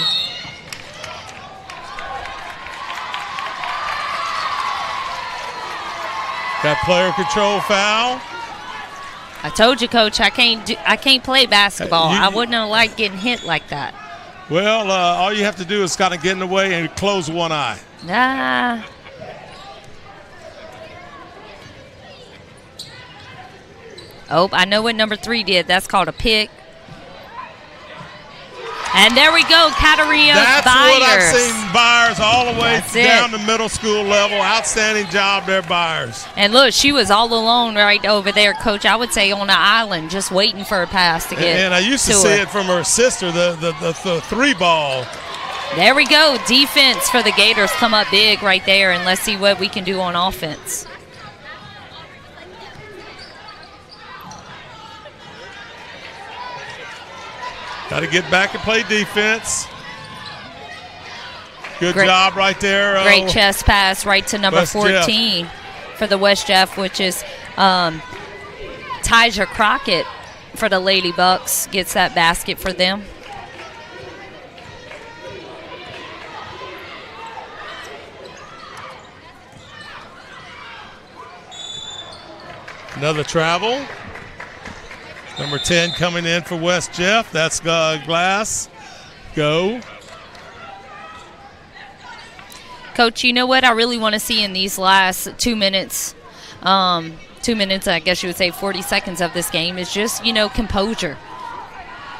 Speaker 1: Got player control foul.
Speaker 12: I told you, Coach, I can't play basketball. I wouldn't have liked getting hit like that.
Speaker 1: Well, all you have to do is kind of get in the way and close one eye.
Speaker 12: Nah. Oh, I know what number 3 did. That's called a pick. And there we go, Katarina Byers.
Speaker 1: That's what I've seen Byers all the way down to middle school level. Outstanding job there, Byers.
Speaker 12: And look, she was all alone right over there, Coach. I would say on the island, just waiting for a pass to get.
Speaker 1: And I used to see it from her sister, the 3 ball.
Speaker 12: There we go. Defense for the Gators come up big right there, and let's see what we can do on offense.
Speaker 1: Got to get back and play defense. Good job right there.
Speaker 12: Great chest pass right to number 14 for the West Jeff, which is Tyja Crockett for the Lady Bucks. Gets that basket for them.
Speaker 1: Another travel. Number 10 coming in for West Jeff. That's Glass. Go.
Speaker 12: Coach, you know what I really want to see in these last 2 minutes, 2 minutes, I guess you would say 40 seconds of this game is just, composure.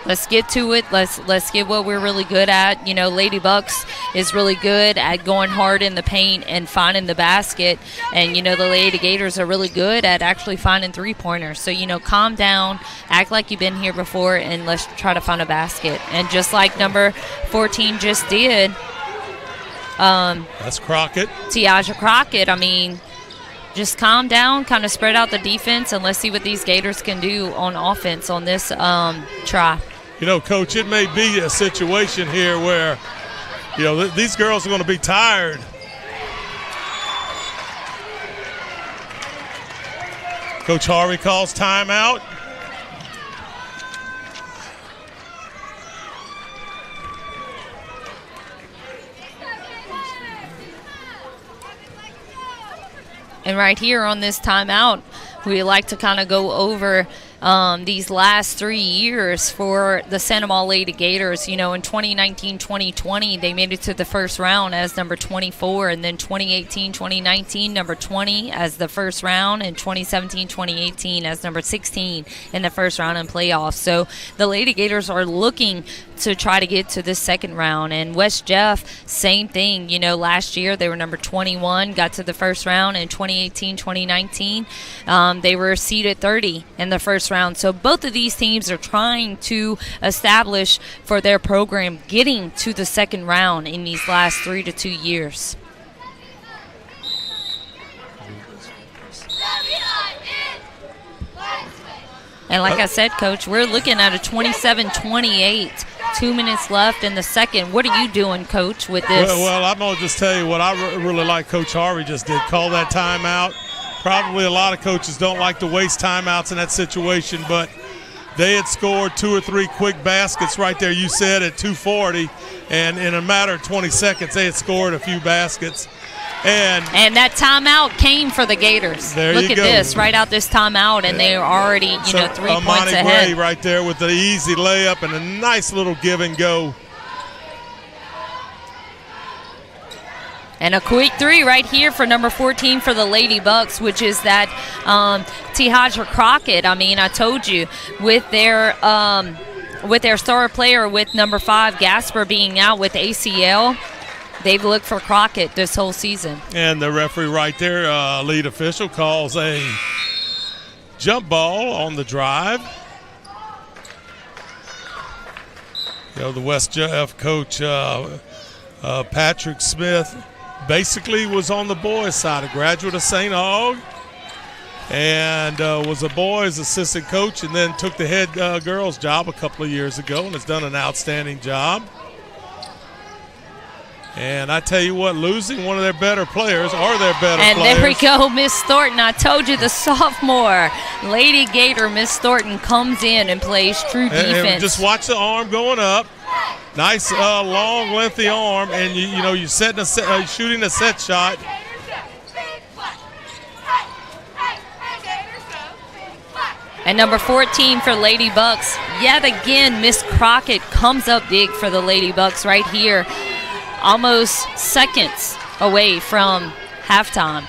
Speaker 12: Let's get to it. Let's get what we're really good at. Lady Bucks is really good at going hard in the paint and finding the basket. And, the Lady Gators are really good at actually finding three-pointers. So, calm down, act like you've been here before, and let's try to find a basket. And just like number 14 just did.
Speaker 1: That's Crockett.
Speaker 12: Tiaja Crockett, just calm down, kind of spread out the defense, and let's see what these Gators can do on offense on this try.
Speaker 1: Coach, it may be a situation here where, these girls are going to be tired. Coach Harvey calls timeout.
Speaker 12: And right here on this timeout, we like to kind of go over these last 3 years for the Santa Maria Lady Gators. In 2019-2020, they made it to the first round as number 24, and then 2018-2019, number 20 as the first round, and 2017-2018 as number 16 in the first round in playoffs. So the Lady Gators are looking to try to get to this second round. And West Jeff, same thing. Last year they were number 21, got to the first round. In 2018-2019, they were seeded 30 in the first round. So both of these teams are trying to establish for their program getting to the second round in these last 3 to 2 years. And like I said, Coach, we're looking at a 27-28, 2 minutes left in the second. What are you doing, Coach, with this?
Speaker 1: Well, I'm going to just tell you what I really like Coach Harvey just did. Call that timeout. Probably a lot of coaches don't like to waste timeouts in that situation, but they had scored 2 or 3 quick baskets right there, you said, at 2:40, and in a matter of 20 seconds they had scored a few baskets. And
Speaker 12: that timeout came for the Gators. Look at this, right out this timeout, and they are already, 3 points ahead.
Speaker 1: Gray right there with the easy layup and a nice little give and go.
Speaker 12: And a quick 3 right here for number 14 for the Lady Bucks, which is that Tiaja Crockett. I told you, with their star player with number 5, Gasper, being out with ACL, they've looked for Crockett this whole season.
Speaker 1: And the referee right there, lead official, calls a jump ball on the drive. The West Jeff coach, Patrick Smith, basically was on the boys' side, a graduate of St. Aug, and was a boys' assistant coach, and then took the head girls' job a couple of years ago and has done an outstanding job. And I tell you what, losing one of their better players are their better players.
Speaker 12: And there we go, Miss Thornton. I told you, the sophomore Lady Gator, Miss Thornton, comes in and plays true defense.
Speaker 1: And just watch the arm going up. Nice, long, lengthy arm, and you're shooting a set shot.
Speaker 12: And number 14 for Lady Bucks, yet again, Miss Crockett comes up big for the Lady Bucks right here, almost seconds away from halftime.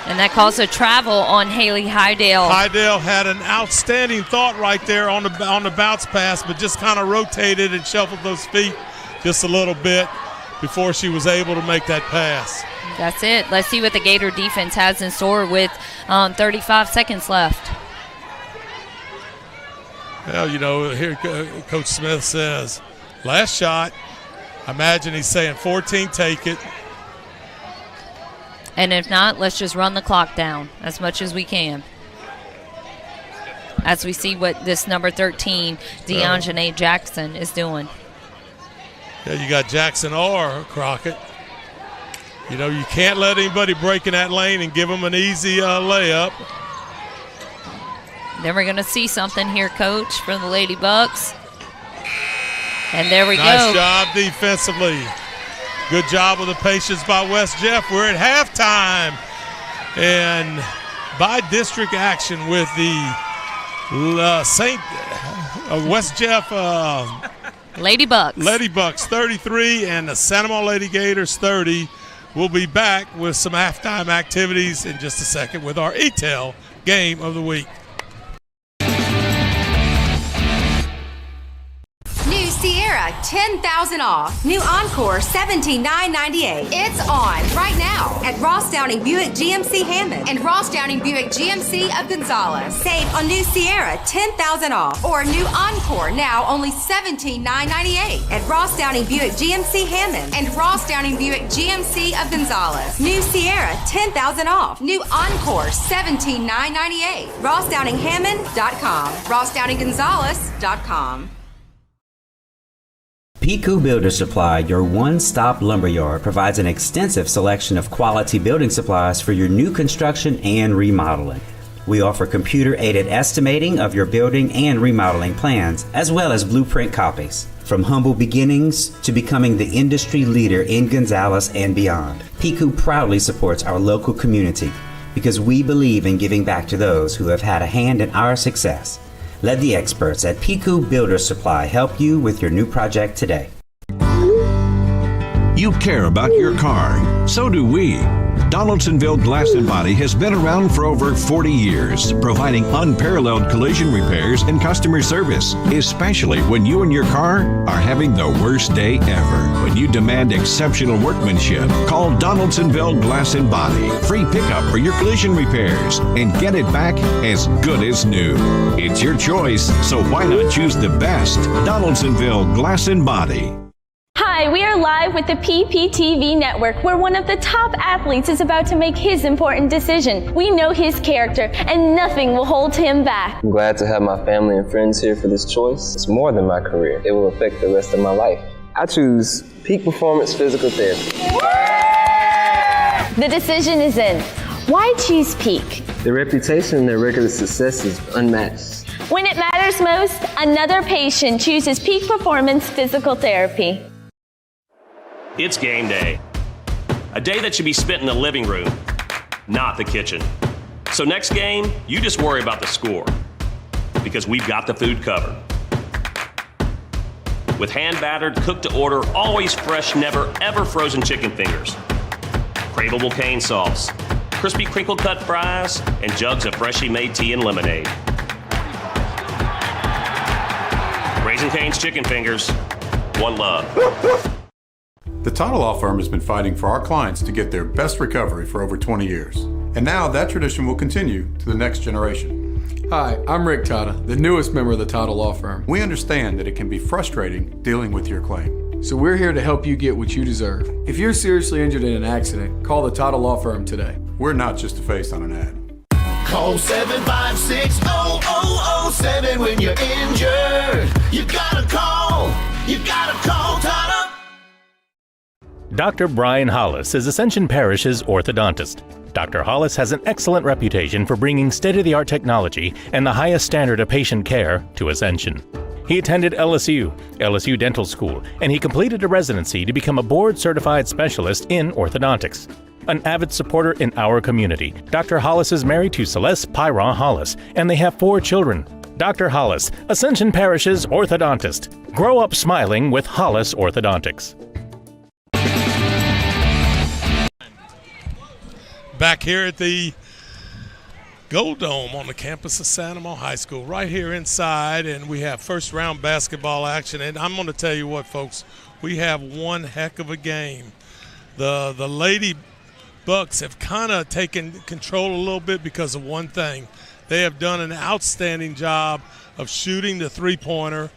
Speaker 12: And that caused a travel on Haley Hydale.
Speaker 1: Hydale had an outstanding thought right there on the bounce pass, but just kind of rotated and shuffled those feet just a little bit before she was able to make that pass.
Speaker 12: That's it. Let's see what the Gator defense has in store with 35 seconds left.
Speaker 1: Well, you know, here Coach Smith says, last shot. I imagine he's saying 14, take it.
Speaker 12: And if not, let's just run the clock down as much as we can. As we see what this number 13, DeAnjanae Jackson, is doing.
Speaker 1: Yeah, you got Jackson or Crockett. You know, you can't let anybody break in that lane and give them an easy layup.
Speaker 12: Then we're going to see something here, Coach, from the Lady Bucks. And there we go.
Speaker 1: Nice job defensively. Good job with the patience by West Jeff. We're at halftime. And by district action with the West Jeff
Speaker 12: Lady Bucks.
Speaker 1: Lady Bucks 33 and the Santa Monica Lady Gators 30. We'll be back with some halftime activities in just a second with our ETEL game of the week.
Speaker 2: New Sierra, 10,000 off. New Encore, $17,998. It's on right now at Ross Downing Buick GMC Hammond and Ross Downing Buick GMC of Gonzales. Save on new Sierra, 10,000 off, or new Encore, now only $17,998 at Ross Downing Buick GMC Hammond and Ross Downing Buick GMC of Gonzales. New Sierra, 10,000 off. New Encore, $17,998. RossDowningHammond.com. RossDowningGonzales.com.
Speaker 3: Piku Builder Supply, your one-stop lumberyard, provides an extensive selection of quality building supplies for your new construction and remodeling. We offer computer-aided estimating of your building and remodeling plans, as well as blueprint copies. From humble beginnings to becoming the industry leader in Gonzales and beyond, Piku proudly supports our local community because we believe in giving back to those who have had a hand in our success. Let the experts at Piku Builder Supply help you with your new project today.
Speaker 4: You care about your car. So do we. Donaldsonville Glass and Body has been around for over 40 years, providing unparalleled collision repairs and customer service, especially when you and your car are having the worst day ever. When you demand exceptional workmanship, call Donaldsonville Glass and Body. Free pickup for your collision repairs and get it back as good as new. It's your choice, so why not choose the best? Donaldsonville Glass and Body.
Speaker 5: Hi, we are live with the PPTV network, where one of the top athletes is about to make his important decision. We know his character, and nothing will hold him back.
Speaker 6: I'm glad to have my family and friends here for this choice. It's more than my career. It will affect the rest of my life. I choose Peak Performance Physical Therapy.
Speaker 5: The decision is in. Why choose Peak?
Speaker 6: The reputation and their record of success is unmatched.
Speaker 5: When it matters most, another patient chooses Peak Performance Physical Therapy.
Speaker 7: It's game day. A day that should be spent in the living room, not the kitchen. So next game, you just worry about the score, because we've got the food covered. With hand-battered, cooked-to-order, always fresh, never ever frozen chicken fingers, craveable cane sauce, crispy crinkle-cut fries, and jugs of freshly made tea and lemonade. Raising Cane's Chicken Fingers, one love.
Speaker 8: The Tata Law Firm has been fighting for our clients to get their best recovery for over 20 years. And now that tradition will continue to the next generation.
Speaker 9: Hi, I'm Rick Tata, the newest member of the Tata Law Firm.
Speaker 8: We understand that it can be frustrating dealing with your claim.
Speaker 9: So we're here to help you get what you deserve. If you're seriously injured in an accident, call the Tata Law Firm today.
Speaker 8: We're not just a face on an ad.
Speaker 10: Call 756-0007 when you're injured. You gotta call Tata.
Speaker 11: Dr. Brian Hollis is Ascension Parish's orthodontist. Dr. Hollis has an excellent reputation for bringing state-of-the-art technology and the highest standard of patient care to Ascension. He He attended LSU Dental School, and he completed a residency to become a board-certified specialist in orthodontics. An avid supporter in our community, Dr. Hollis is married to Celeste Pyron Hollis, and they have 4 children. Dr. Hollis, Ascension Parish's orthodontist. Grow up smiling with Hollis Orthodontics.
Speaker 1: Back here at the Gold Dome on the campus of Santa Monica High School, right here inside, and we have first round basketball action. And I'm going to tell you what, folks, we have one heck of a game. The Lady Bucks have kind of taken control a little bit because of one thing. They have done an outstanding job of shooting the three-pointer,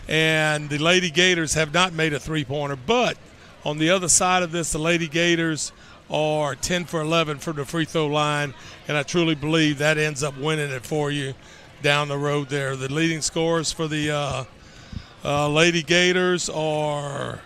Speaker 1: and the Lady Gators have not made a three-pointer. But on the other side of this, the Lady Gators are 10 for 11 from the free throw line, and I truly believe that ends up winning it for you down the road there. The leading scorers for the Lady Gators are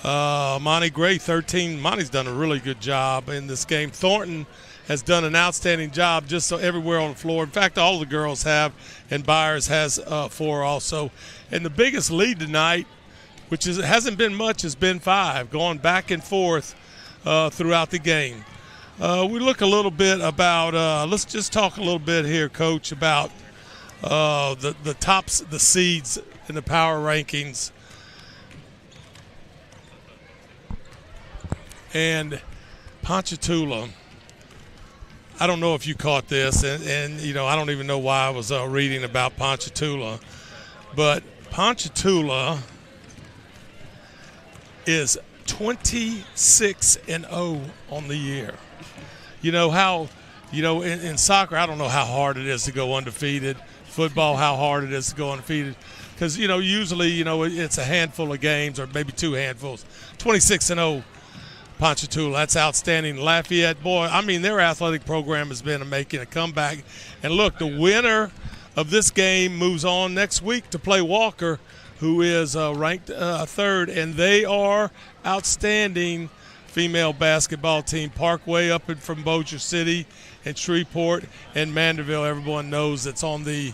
Speaker 1: Monty Gray, 13. Monty's done a really good job in this game. Thornton has done an outstanding job just so everywhere on the floor. In fact, all the girls have, and Byers has 4 also. And the biggest lead tonight, which hasn't been much, has been 5, going back and forth throughout the game. We look a little bit about, let's just talk a little bit here, Coach, about the tops, the seeds in the power rankings. And Ponchatoula, I don't know if you caught this, and you know, I don't even know why I was reading about Ponchatoula, but Ponchatoula is 26-0 on the year. You know how, you know, in soccer, I don't know how hard it is to go undefeated. Football, how hard it is to go undefeated. Because, you know, usually, you know, it's a handful of games or maybe 2 handfuls. 26-0 Ponchatoula, that's outstanding. Lafayette, boy, I mean, their athletic program has been making a comeback. And look, the winner of this game moves on next week to play Walker, who is ranked 3rd, and they are outstanding female basketball team. Parkway up from Bossier City and Shreveport and Mandeville. Everyone knows it's on the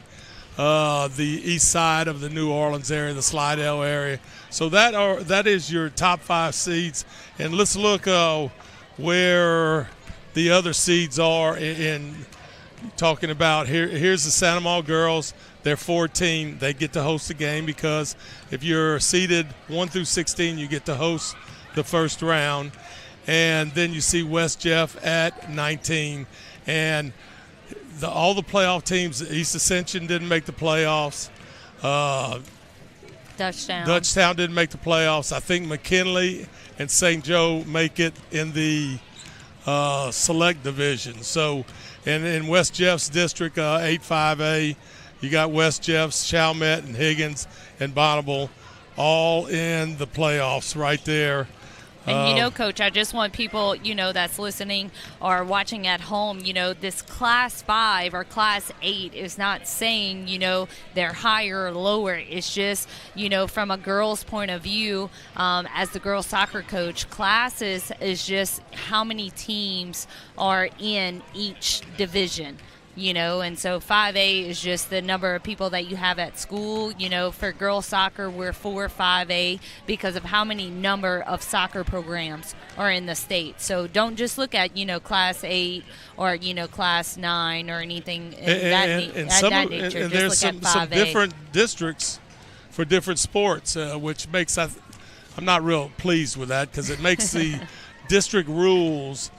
Speaker 1: east side of the New Orleans area, the Slidell area. So that is your top 5 seeds. And let's look where the other seeds are in talking about. Here's the Santa Monica girls. They're 14. They get to host the game because if you're seeded 1 through 16, you get to host the first round. And then you see West Jeff at 19. And all the playoff teams, East Ascension didn't make the playoffs. Dutchtown didn't make the playoffs. I think McKinley and St. Joe make it in the select division. So, and in West Jeff's district, 8-5A, you got West Jeff's, Chalmette and Higgins and Bonneville all in the playoffs right there.
Speaker 12: And, you know, Coach, I just want people, you know, that's listening or watching at home, you know, this Class 5 or Class 8 is not saying, you know, they're higher or lower. It's just, you know, from a girl's point of view, as the girls soccer coach, classes is just how many teams are in each division. You know, and so 5A is just the number of people that you have at school. You know, for girls soccer, we're 4-5A because of how many number of soccer programs are in the state. So don't just look at, you know, Class 8 or, you know, Class 9 or anything that nature.
Speaker 1: And there's some different districts for different sports, which makes I'm not real pleased with that because it makes the district rules.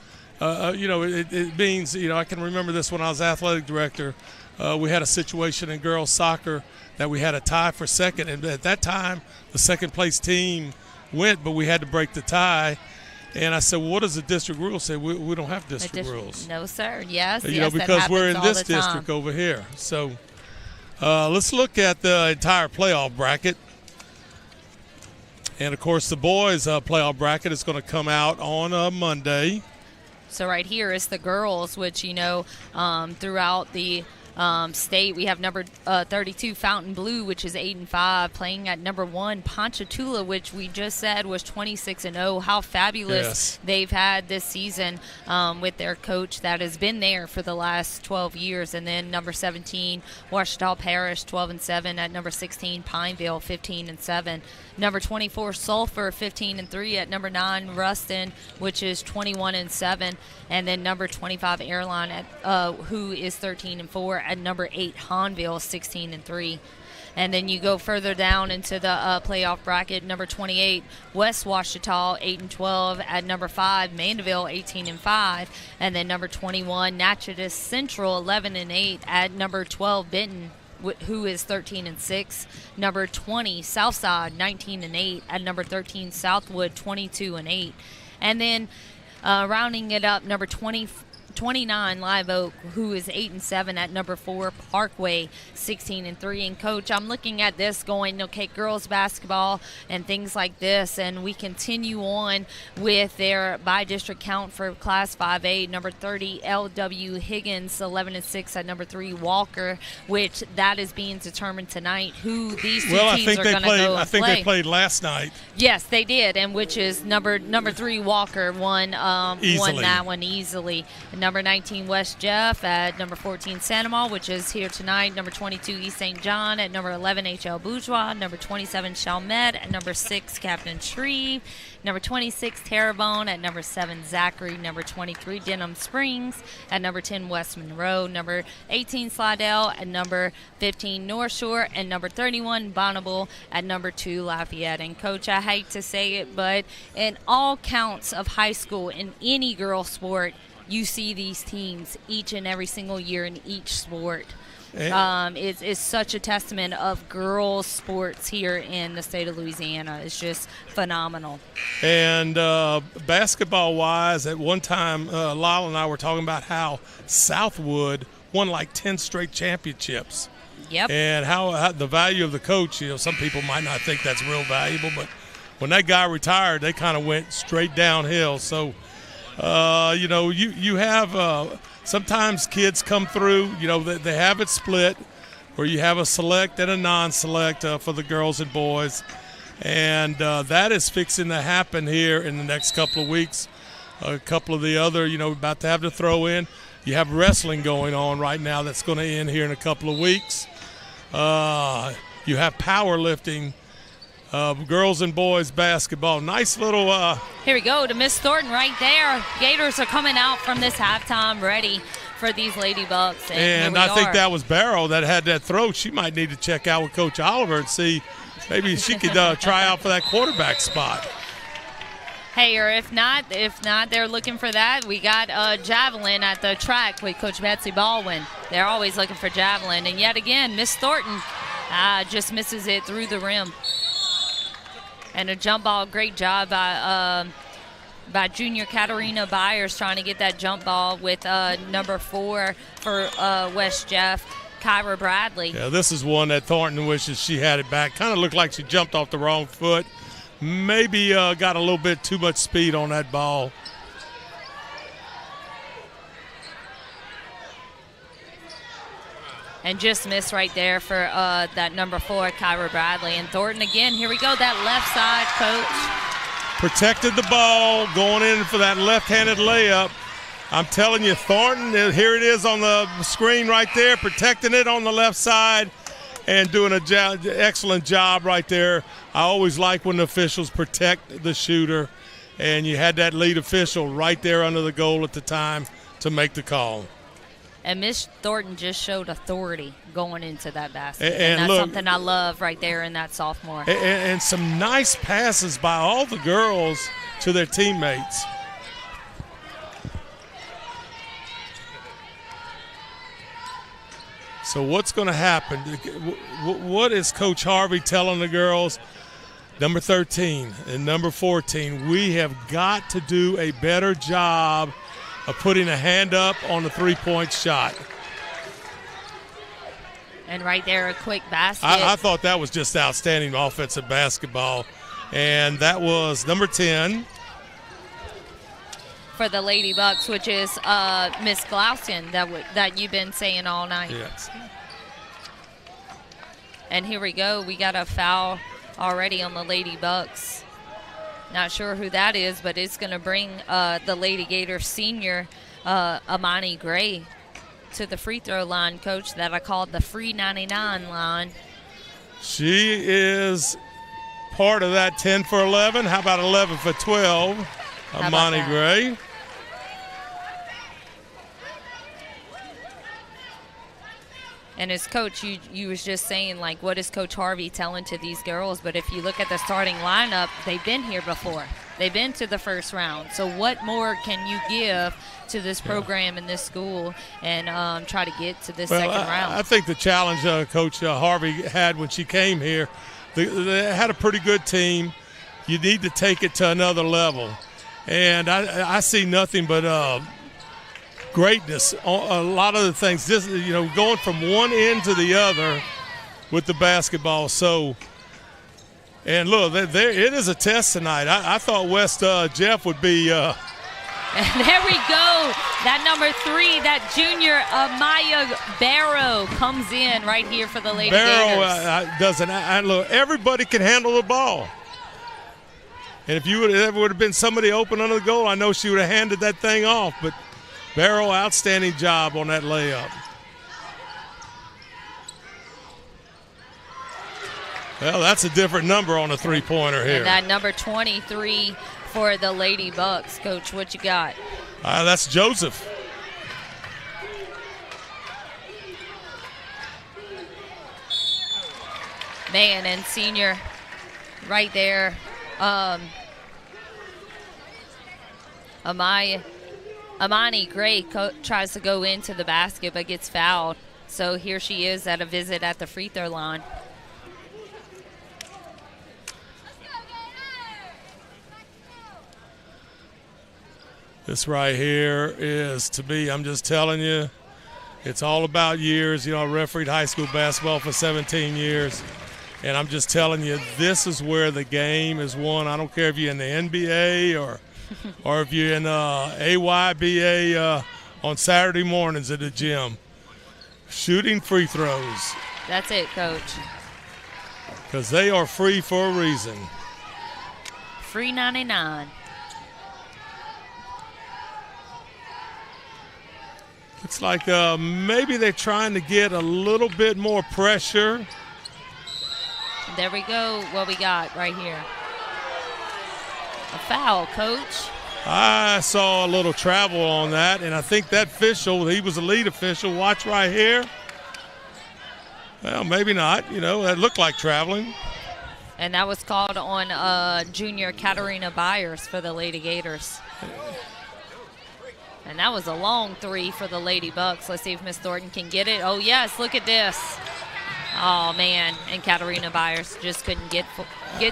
Speaker 1: You know, it means, you know, I can remember this when I was athletic director. We had a situation in girls soccer that we had a tie for second. And at that time, the second place team went, but we had to break the tie. And I said, well, what does the district rule say? We don't have district rules.
Speaker 12: No, sir. Yes.
Speaker 1: You know, because we're in this district over here. So let's look at the entire playoff bracket. And, of course, the boys' playoff bracket is going to come out on Monday.
Speaker 12: So right here is the girls, which, you know, throughout the State, we have number 32 Fountain Blue, which is 8-5, playing at number 1 Ponchatoula, which we just said was 26-0. How fabulous they've had this season with their coach that has been there for the last 12 years. And then number 17 Ouachita Parish, 12-7. At number 16 Pineville, 15-7. Number 24 Sulphur, 15-3. At number 9 Ruston, which is 21-7. And then number 25 Airline, who is 13-4. At number 8 Hahnville, 16-3. And then you go further down into the playoff bracket. Number 28 West Ouachita, 8-12. At number 5 Mandeville, 18-5. And then number 21 Natchitoches Central, 11-8. At number 12 Benton, who is 13-6. Number 20 Southside, 19-8. At number 13 Southwood, 22-8. And then rounding it up, number 29 Live Oak, who is 8-7. At number 4 Parkway, 16-3. And Coach, I'm looking at this going, okay, girls basketball and things like this, and we continue on with their by district count for Class 5A. Number 30 LW Higgins, 11-6. At number 3 Walker, which that is being determined tonight who these two teams are going to go
Speaker 1: I think they played last night.
Speaker 12: Yes, they did, and which is number 3 Walker won that one easily. Number 19 West Jeff. At number 14 Sandoval, which is here tonight. Number 22 East St. John. At number 11 HL Bourgeois. Number 27 Chalmette. At number 6 Captain Shreve. Number 26 Terrebonne. At number 7 Zachary. Number 23 Denham Springs. At number 10 West Monroe. Number 18 Slidell. At number 15 North Shore. And number 31 Bonneville. At number 2 Lafayette. And Coach, I hate to say it, but in all counts of high school, in any girl sport, you see these teams each and every single year in each sport. It's such a testament of girls sports here in the state of Louisiana. It's just phenomenal.
Speaker 1: And basketball-wise, at one time, Lyle and I were talking about how Southwood won like 10 straight championships.
Speaker 12: Yep.
Speaker 1: And how the value of the coach, some people might not think that's real valuable, but when that guy retired, they kind of went straight downhill. So, you have sometimes kids come through, they have it split where you have a select and a non-select for the girls and boys. And that is fixing to happen here in the next couple of weeks. A couple of the other, about to have to throw in. You have wrestling going on right now that's going to end here in a couple of weeks. You have powerlifting. Girls and boys basketball. Nice little.
Speaker 12: Here we go to Miss Thornton right there. Gators are coming out from this halftime ready for these Lady Bucks.
Speaker 1: And I think that was Barrow that had that throw. She might need to check out with Coach Oliver and see maybe she could try out for that quarterback spot.
Speaker 12: Hey, or if not, they're looking for that. We got javelin at the track with Coach Betsy Baldwin. They're always looking for javelin. And yet again, Miss Thornton just misses it through the rim. And a jump ball, great job by junior Katarina Byers trying to get that jump ball with number 4 for West Jeff, Kyra Bradley.
Speaker 1: Yeah, this is one that Thornton wishes she had it back. Kind of looked like she jumped off the wrong foot. Maybe got a little bit too much speed on that ball.
Speaker 12: And just missed right there for that number 4, Kyra Bradley. And Thornton again, here we go, that left side, Coach.
Speaker 1: Protected the ball, going in for that left-handed layup. I'm telling you, Thornton, here it is on the screen right there, protecting it on the left side and doing an excellent job right there. I always like when the officials protect the shooter, and you had that lead official right there under the goal at the time to make the call.
Speaker 12: And Miss Thornton just showed authority going into that basket. And that's something I love right there in that sophomore.
Speaker 1: And some nice passes by all the girls to their teammates. So what's going to happen? What is Coach Harvey telling the girls? Number 13 and number 14, we have got to do a better job of putting a hand up on the three-point shot.
Speaker 12: And right there, a quick basket.
Speaker 1: I thought that was just outstanding offensive basketball. And that was number 10,
Speaker 12: for the Lady Bucks, which is Miss Glauskin that you've been saying all night.
Speaker 1: Yes.
Speaker 12: And here we go. We got a foul already on the Lady Bucks. Not sure who that is, but it's going to bring the Lady Gators senior, Amani Gray, to the free throw line, Coach, that I called the free 99 line.
Speaker 1: She is part of that 10 for 11. How about 11 for 12? Amani Gray.
Speaker 12: And as Coach, you was just saying, like, what is Coach Harvey telling to these girls? But if you look at the starting lineup, they've been here before. They've been to the first round. So what more can you give to this program and this school and try to get to this second round?
Speaker 1: I think the challenge Coach Harvey had when she came here, they had a pretty good team. You need to take it to another level. And I see nothing but greatness. A lot of the things, just, going from one end to the other with the basketball. So, and look, it is a test tonight. I thought West Jeff would be.
Speaker 12: And there we go. That number 3, that junior Amaya Barrow comes in right here for the Lady Gators.
Speaker 1: Doesn't. Look, everybody can handle the ball. And if there would have been somebody open under the goal, I know she would have handed that thing off. But Barrow, outstanding job on that layup. Well, that's a different number on a three-pointer here.
Speaker 12: And that number 23 for the Lady Bucks. Coach, what you got?
Speaker 1: That's Joseph.
Speaker 12: Man, and senior right there. Amani Gray tries to go into the basket but gets fouled. So here she is at a visit at the free throw line.
Speaker 1: This right here is, to me, I'm just telling you, it's all about years. I refereed high school basketball for 17 years. And I'm just telling you, this is where the game is won. I don't care if you're in the NBA or if you're in AYBA on Saturday mornings at the gym. Shooting free throws.
Speaker 12: That's it, Coach.
Speaker 1: Because they are free for a reason.
Speaker 12: Free 99.
Speaker 1: It's like maybe they're trying to get a little bit more pressure.
Speaker 12: There we go, what we got right here. A foul, Coach.
Speaker 1: I saw a little travel on that, and I think that official, he was a lead official. Watch right here. Well, maybe not. That looked like traveling.
Speaker 12: And that was called on junior Katarina Byers for the Lady Gators. And that was a long 3 for the Lady Bucks. Let's see if Miss Thornton can get it. Oh, yes, look at this. Oh, man, and Katarina Byers just couldn't get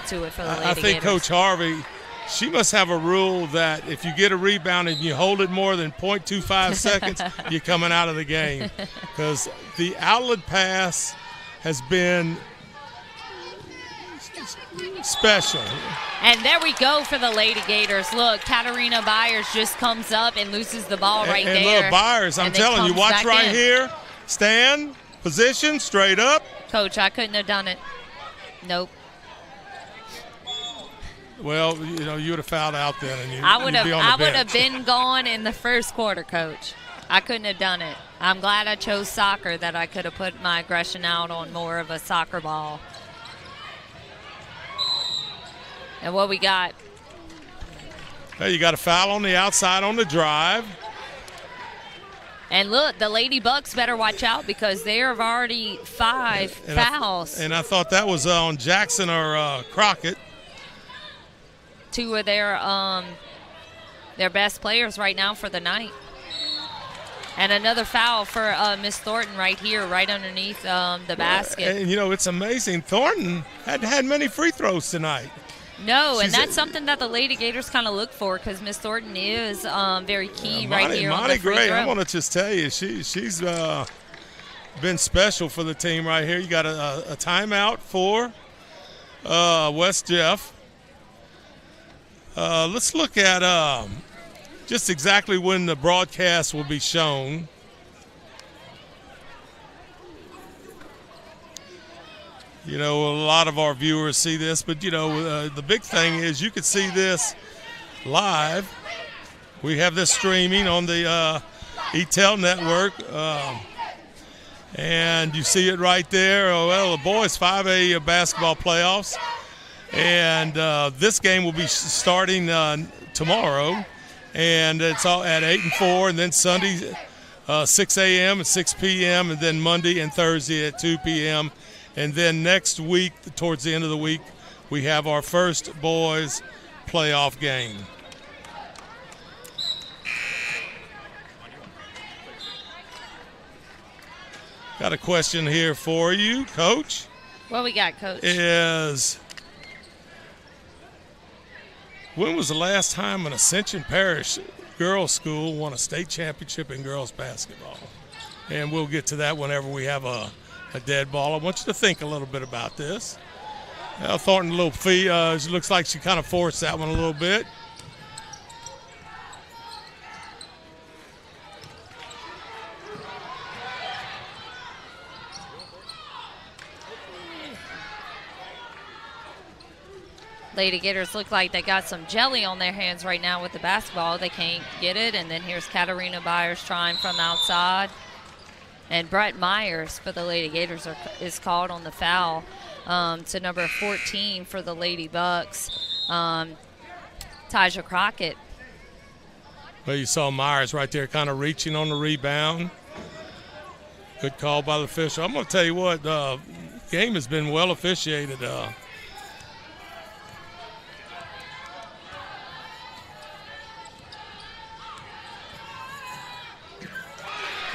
Speaker 12: to it for the Lady Gators.
Speaker 1: I think Coach Harvey, she must have a rule that if you get a rebound and you hold it more than 0.25 seconds, you're coming out of the game. Because the outlet pass has been special.
Speaker 12: And there we go for the Lady Gators. Look, Katarina Byers just comes up and loses the ball right there.
Speaker 1: And look, Byers, I'm telling you, watch right here. Stand, position, straight up.
Speaker 12: Coach, I couldn't have done it. Nope.
Speaker 1: Well, you would have fouled out then, and
Speaker 12: I would have been gone in the first quarter, Coach. I couldn't have done it. I'm glad I chose soccer, that I could have put my aggression out on more of a soccer ball. And what we got?
Speaker 1: Hey, you got a foul on the outside on the drive.
Speaker 12: And look, the Lady Bucks better watch out because there have already 5 fouls.
Speaker 1: And I thought that was on Jackson or Crockett.
Speaker 12: 2 of their best players right now for the night. And another foul for Miss Thornton right here, right underneath the basket.
Speaker 1: And, it's amazing. Thornton hadn't had many free throws tonight.
Speaker 12: No, and that's something that the Lady Gators kind of look for because Miss Thornton is very key right here on the free
Speaker 1: Gray,
Speaker 12: throw.
Speaker 1: I want to just tell you, she's been special for the team right here. You got a timeout for West Jeff. Let's look at just exactly when the broadcast will be shown. You know, a lot of our viewers see this, but, you know, the big thing is you can see this live. We have this streaming on the ETEL network, and you see it right there. Oh, well, the boys 5A basketball playoffs, and this game will be starting tomorrow, and it's all at 8 and 4, and then Sunday 6 a.m. and 6 p.m., and then Monday and Thursday at 2 p.m., and then next week, towards the end of the week, we have our first boys playoff game. Got a question here for you, Coach.
Speaker 12: What we got, Coach?
Speaker 1: When was the last time an Ascension Parish girls' school won a state championship in girls basketball? And we'll get to that whenever we have a dead ball. I want you to think a little bit about this. Thornton, a little fee. It looks like she kind of forced that one a little bit.
Speaker 12: Lady Gators look like they got some jelly on their hands right now with the basketball. They can't get it. And then here's Katarina Byers trying from outside. And Brett Myers for the Lady Gators is called on the foul to number 14 for the Lady Bucks, Taja Crockett.
Speaker 1: Well, you saw Myers right there kind of reaching on the rebound. Good call by the official. I'm going to tell you what, the game has been well officiated.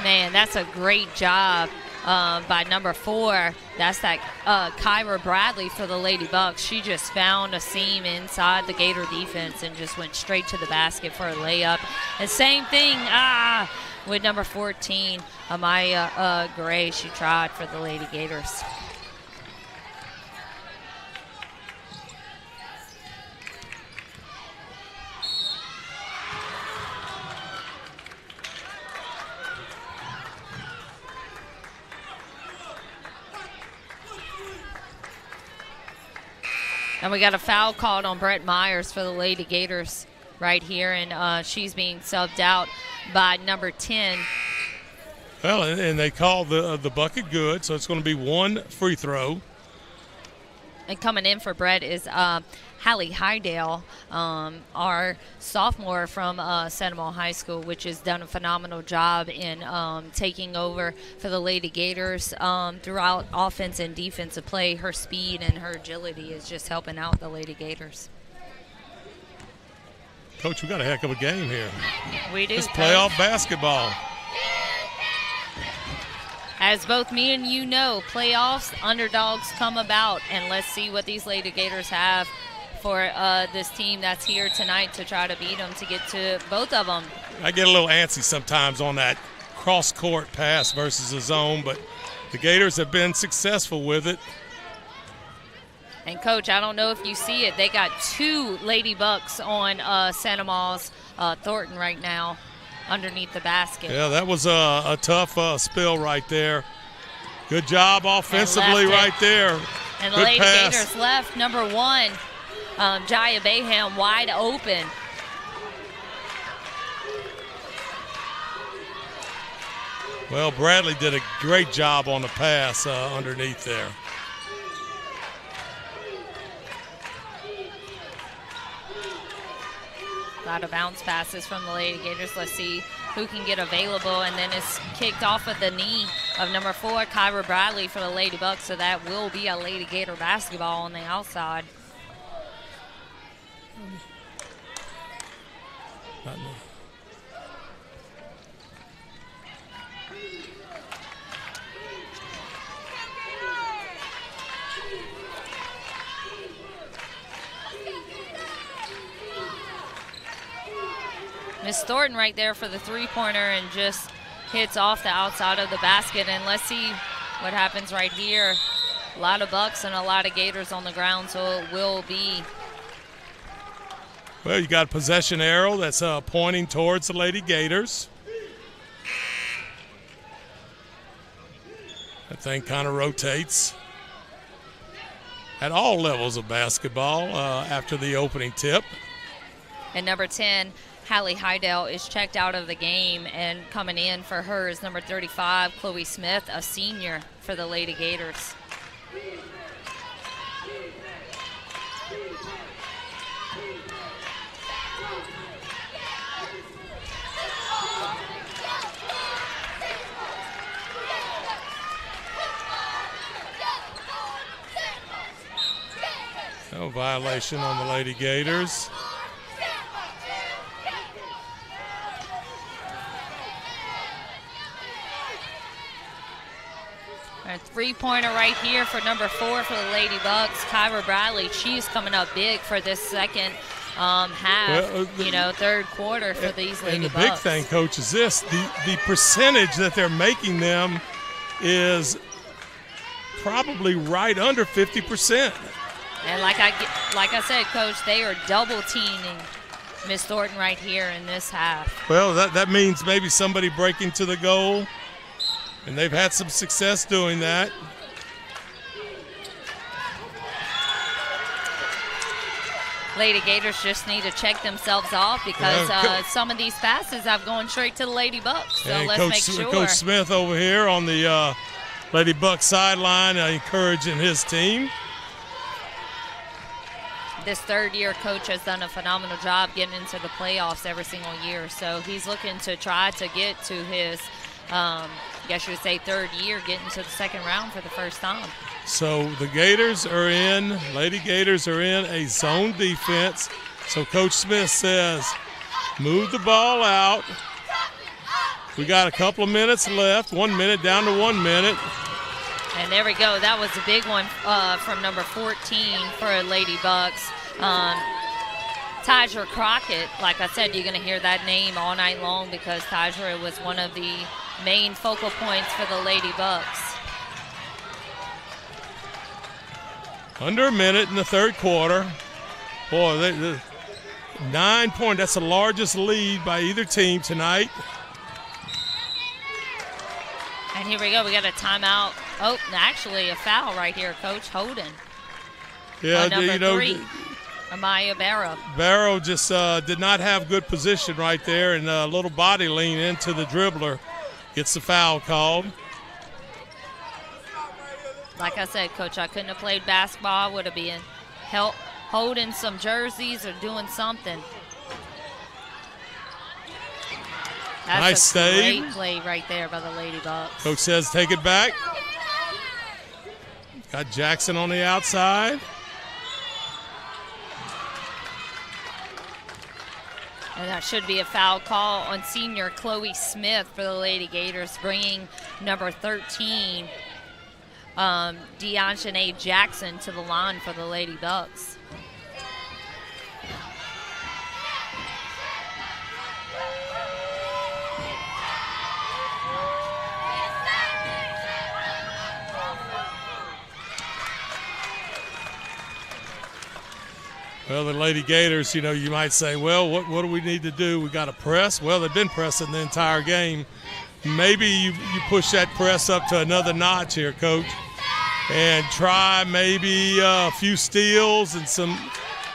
Speaker 12: Man, that's a great job by number 4. That's that Kyra Bradley for the Lady Bucks. She just found a seam inside the Gator defense and just went straight to the basket for a layup. And same thing with number 14, Amaya Gray. She tried for the Lady Gators. And we got a foul called on Brett Myers for the Lady Gators right here, and she's being subbed out by number 10.
Speaker 1: Well, and they called the bucket good, so it's going to be one free throw.
Speaker 12: And coming in for Brett is Hallie Hydale, our sophomore from Seminole High School, which has done a phenomenal job in taking over for the Lady Gators throughout offense and defensive play. Her speed and her agility is just helping out the Lady Gators.
Speaker 1: Coach, we got a heck of a game here.
Speaker 12: We do.
Speaker 1: It's playoff basketball.
Speaker 12: As both me and you know, playoffs, underdogs come about, and let's see what these Lady Gators have for this team that's here tonight to try to beat them, to get to both of them.
Speaker 1: I get a little antsy sometimes on that cross-court pass versus a zone, but the Gators have been successful with it.
Speaker 12: And, Coach, I don't know if you see it. They got 2 Lady Bucks on Santa Ma's Thornton right now underneath the basket.
Speaker 1: Yeah, that was a tough spill right there. Good job offensively right there.
Speaker 12: And the
Speaker 1: Good
Speaker 12: Lady
Speaker 1: pass.
Speaker 12: Gators left number 1, Jaya Bayham, wide open.
Speaker 1: Well, Bradley did a great job on the pass underneath there.
Speaker 12: A lot of bounce passes from the Lady Gators. Let's see who can get available. And then it's kicked off of the knee of number 4, Kyra Bradley for the Lady Bucks. So that will be a Lady Gator basketball on the outside. Miss Thornton right there for the three-pointer and just hits off the outside of the basket. And let's see what happens right here. A lot of Bucks and a lot of Gators on the ground, so it will be
Speaker 1: Well, you got a possession arrow that's pointing towards the Lady Gators. That thing kind of rotates at all levels of basketball after the opening tip.
Speaker 12: And number 10, Hallie Hydell, is checked out of the game, and coming in for her is number 35, Chloe Smith, a senior for the Lady Gators.
Speaker 1: No violation on the Lady Gators.
Speaker 12: A three-pointer right here for number 4 for the Lady Bucks, Kyra Bradley. She's coming up big for this second half, third quarter for these Lady Bucks.
Speaker 1: And the big thing, Coach, is this. The percentage that they're making them is probably right under 50%.
Speaker 12: And like I said, Coach, they are double-teaming Miss Thornton right here in this half.
Speaker 1: Well, that means maybe somebody breaking to the goal, and they've had some success doing that.
Speaker 12: Lady Gators just need to check themselves off because some of these passes have gone straight to the Lady Bucks. So
Speaker 1: and
Speaker 12: let's make sure.
Speaker 1: Coach Smith over here on the Lady Bucks sideline encouraging his team.
Speaker 12: This third-year coach has done a phenomenal job getting into the playoffs every single year. So he's looking to try to get to his, I guess you would say, third year, getting to the second round for the first time.
Speaker 1: So the Lady Gators are in a zone defense. So Coach Smith says, move the ball out. We got a couple of minutes left, 1 minute down to 1 minute.
Speaker 12: And there we go. That was a big one from number 14 for Lady Bucks. Tyja Crockett, like I said, you're going to hear that name all night long because Tyja was one of the main focal points for the Lady Bucks.
Speaker 1: Under a minute in the third quarter. Boy, 9 points. That's the largest lead by either team tonight.
Speaker 12: And here we go. We got a timeout. Oh, actually a foul right here, Coach Holden.
Speaker 1: Yeah,
Speaker 12: number 3, Amaya Barrow.
Speaker 1: Barrow just did not have good position right there, and a little body lean into the dribbler. Gets the foul called.
Speaker 12: Like I said, Coach, I couldn't have played basketball. I would have been holding some jerseys or doing something. That's
Speaker 1: nice save.
Speaker 12: Great play right there by the Lady Bucks.
Speaker 1: Coach says take it back. Got Jackson on the outside.
Speaker 12: And that should be a foul call on senior Chloe Smith for the Lady Gators, bringing number 13, Deonjanae Jackson, to the line for the Lady Bucks.
Speaker 1: Well, the Lady Gators, you might say, well, what do we need to do? We got to press. Well, they've been pressing the entire game. Maybe you push that press up to another notch here, Coach, and try maybe a few steals and some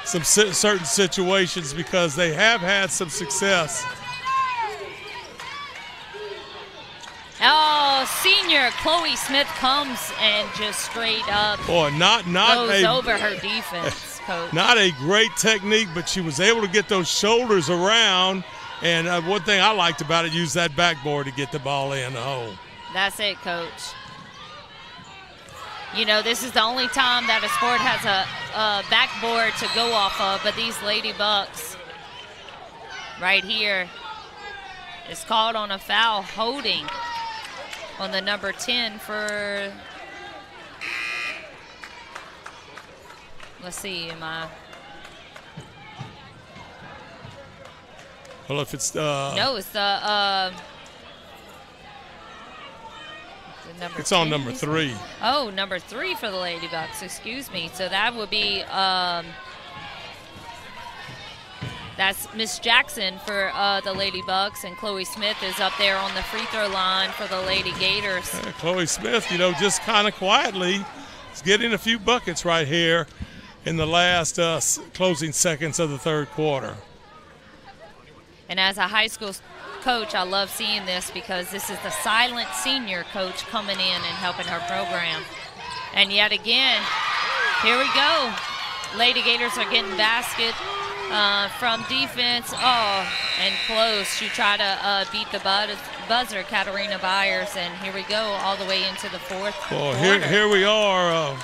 Speaker 1: certain situations because they have had some success.
Speaker 12: Oh, senior Chloe Smith comes and just straight up
Speaker 1: goes
Speaker 12: over her defense. Coach.
Speaker 1: Not a great technique, but she was able to get those shoulders around. And one thing I liked about it, use that backboard to get the ball in the hole.
Speaker 12: That's it, Coach. This is the only time that a sport has a backboard to go off of, but these Lady Bucks right here is called on a foul holding on the number 10 for... Let's see,
Speaker 1: Well, if it's
Speaker 12: no, it's the number.
Speaker 1: It's on number 3.
Speaker 12: Oh, number 3 for the Lady Bucks. Excuse me. So that would be That's Miss Jackson for the Lady Bucks, and Chloe Smith is up there on the free throw line for the Lady Gators.
Speaker 1: Chloe Smith, just kind of quietly is getting a few buckets right here in the last closing seconds of the third quarter.
Speaker 12: And as a high school coach, I love seeing this because this is the silent senior coach coming in and helping her program. And yet again, here we go. Lady Gators are getting basket from defense. Oh, and close. She tried to beat the buzzer, Katarina Byers, and here we go all the way into the fourth quarter.
Speaker 1: Here we are.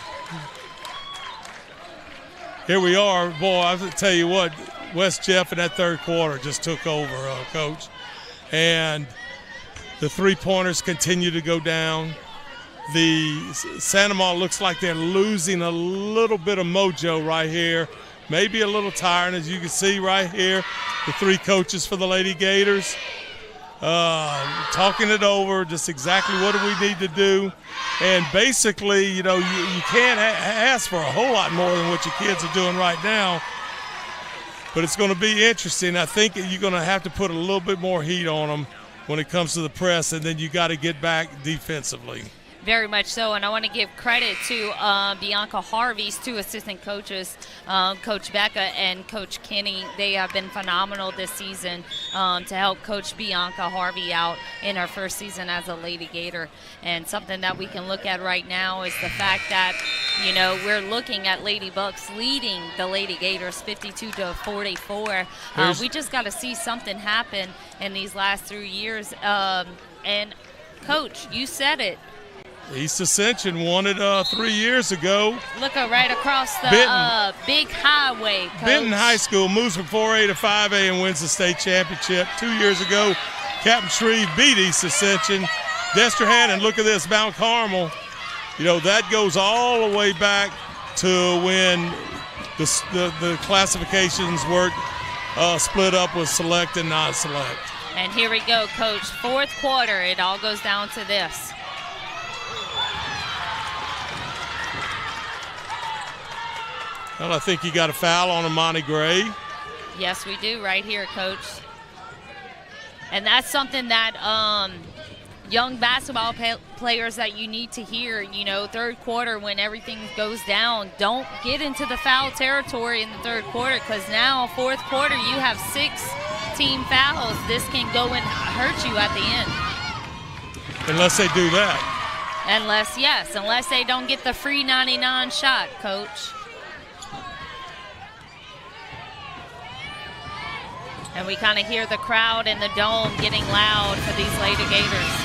Speaker 1: Here we are. Boy, I tell you what, West Jeff in that third quarter just took over, Coach. And the three-pointers continue to go down. The Santa Maria looks like they're losing a little bit of mojo right here. Maybe a little tired, as you can see right here. The three coaches for the Lady Gators talking it over, just exactly what do we need to do. And basically, you can't ask for a whole lot more than what your kids are doing right now. But it's going to be interesting. I think you're going to have to put a little bit more heat on them when it comes to the press, and then you got to get back defensively.
Speaker 12: Very much so, and I want to give credit to Bianca Harvey's two assistant coaches, Coach Becca and Coach Kenny. They have been phenomenal this season to help Coach Bianca Harvey out in her first season as a Lady Gator. And something that we can look at right now is the fact that, we're looking at Lady Bucks leading the Lady Gators 52-44. We just got to see something happen in these last 3 years. And, Coach, you said it.
Speaker 1: East Ascension won it 3 years ago.
Speaker 12: Look right across the big highway, Coach.
Speaker 1: Benton High School moves from 4A to 5A and wins the state championship. 2 years ago, Captain Shreve beat East Ascension. Destrehan, and look at this, Mount Carmel. That goes all the way back to when the classifications were split up with select and non-select.
Speaker 12: And here we go, Coach. Fourth quarter, it all goes down to this.
Speaker 1: Well, I think you got a foul on Amani Gray.
Speaker 12: Yes, we do right here, Coach. And that's something that young basketball players that you need to hear, third quarter when everything goes down. Don't get into the foul territory in the third quarter, because now, fourth quarter, you have 6 team fouls. This can go and hurt you at the end.
Speaker 1: Unless they do that.
Speaker 12: Unless they don't get the free 99 shot, Coach. And we kind of hear the crowd in the dome getting loud for these Lady Gators.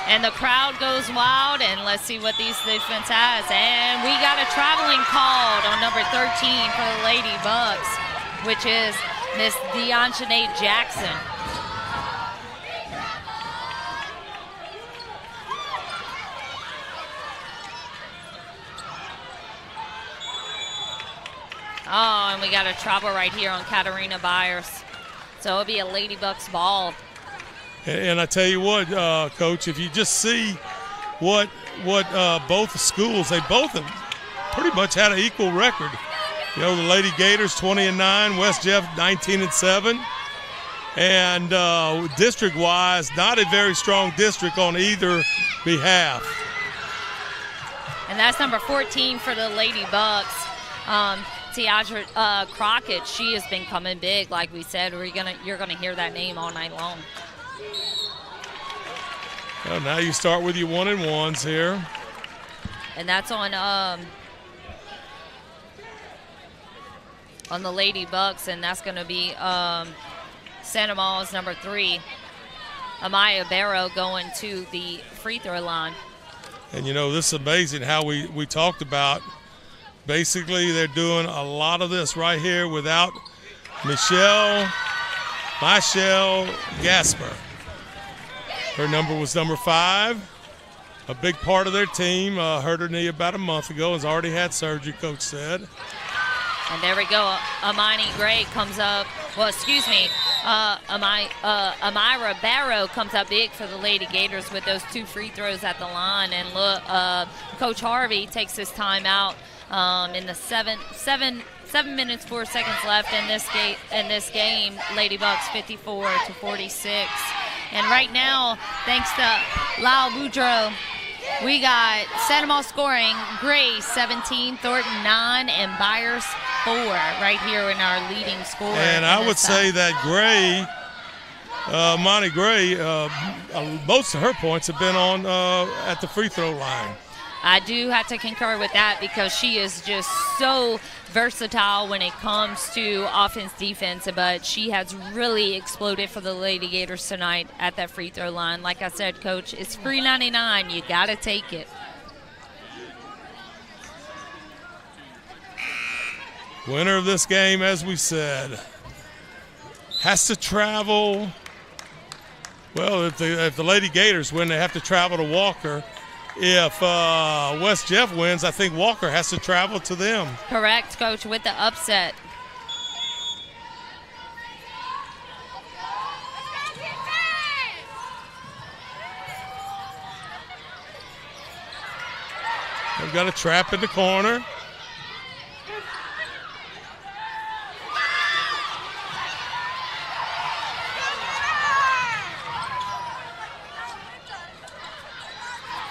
Speaker 12: And the crowd goes wild, and let's see what these defense has. And we got a traveling called on number 13 for the Lady Bucks, which is Miss Deonjane Jackson. Oh, and we got a trouble right here on Katarina Byers. So it'll be a Lady Bucks ball.
Speaker 1: And I tell you what, Coach, if you just see what both schools, they both have pretty much had an equal record. The Lady Gators 20-9, West Jeff 19-7. And district-wise, not a very strong district on either behalf.
Speaker 12: And that's number 14 for the Lady Bucks. Tiadra Crockett, she has been coming big, like we said. You're gonna hear that name all night long.
Speaker 1: Well, now you start with your 1-and-1s here.
Speaker 12: And that's on the Lady Bucks, and that's going to be Santa Maria's number 3, Amaya Barrow, going to the free throw line.
Speaker 1: And, this is amazing how we talked about. Basically, they're doing a lot of this right here without Michelle Gasper. Her number was number 5. A big part of their team. Hurt her knee about a month ago. Has already had surgery, Coach said.
Speaker 12: And there we go. Amani Gray comes up. Well, excuse me. Amira Barrow comes up big for the Lady Gators with those 2 free throws at the line. And look, Coach Harvey takes his time out in the 7 minutes 4 seconds left in this game. Lady Bucks 54-46. And right now, thanks to Lyle Boudreaux, we got Sandoval scoring Gray 17, Thornton 9, and Byers 4 right here in our leading scorer.
Speaker 1: And I would say that Gray, Monty Gray, most of her points have been on at the free throw line.
Speaker 12: I do have to concur with that because she is just so versatile when it comes to offense, defense, but she has really exploded for the Lady Gators tonight at that free throw line. Like I said, Coach, it's free 99. You got to take it.
Speaker 1: Winner of this game, as we said, has to travel. Well, if the Lady Gators win, they have to travel to Walker. If West Jeff wins, I think Walker has to travel to them.
Speaker 12: Correct, Coach, with the upset.
Speaker 1: They've got a trap in the corner.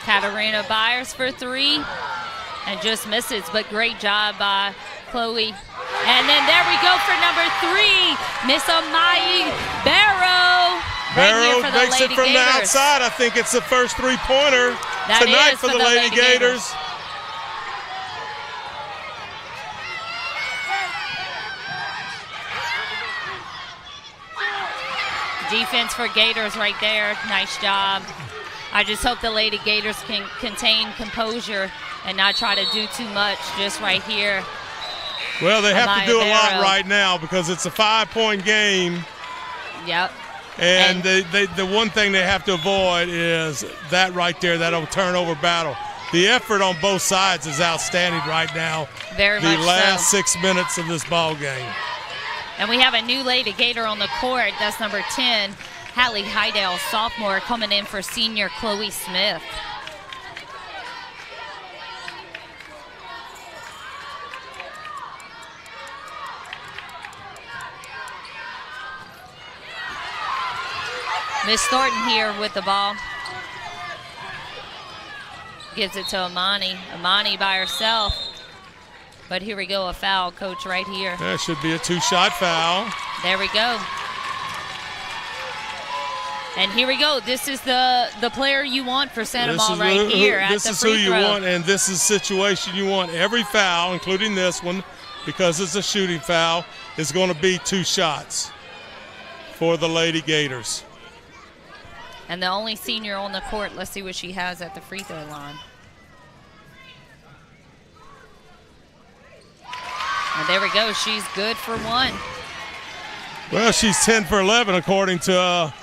Speaker 12: Katarina Byers for 3 and just misses, but great job by Chloe. And then there we go for number 3, Miss Amai Barrow.
Speaker 1: Barrow makes it from the outside. I think it's the first 3-pointer tonight for the Lady Gators.
Speaker 12: Defense for Gators right there. Nice job. I just hope the Lady Gators can contain composure and not try to do too much just right here.
Speaker 1: Well, they have to do a lot right now because it's a 5-point game.
Speaker 12: Yep.
Speaker 1: And the one thing they have to avoid is that right there, that turnover battle. The effort on both sides is outstanding right now.
Speaker 12: Very much so.
Speaker 1: The last 6 minutes of this ball game.
Speaker 12: And we have a new Lady Gator on the court. That's number 10. Hallie Hydell, sophomore, coming in for senior Chloe Smith. Miss Thornton here with the ball. Gives it to Amani. Amani by herself. But here we go, a foul, Coach, right here.
Speaker 1: That should be a 2-shot foul.
Speaker 12: There we go. And here we go. This is the player you want for Sandoval right here at the free throw.
Speaker 1: This is who you want, and this is the situation you want. Every foul, including this one, because it's a shooting foul, is going to be 2 shots for the Lady Gators.
Speaker 12: And the only senior on the court, let's see what she has at the free throw line. And there we go. She's good for 1.
Speaker 1: Well, she's 10 for 11, according to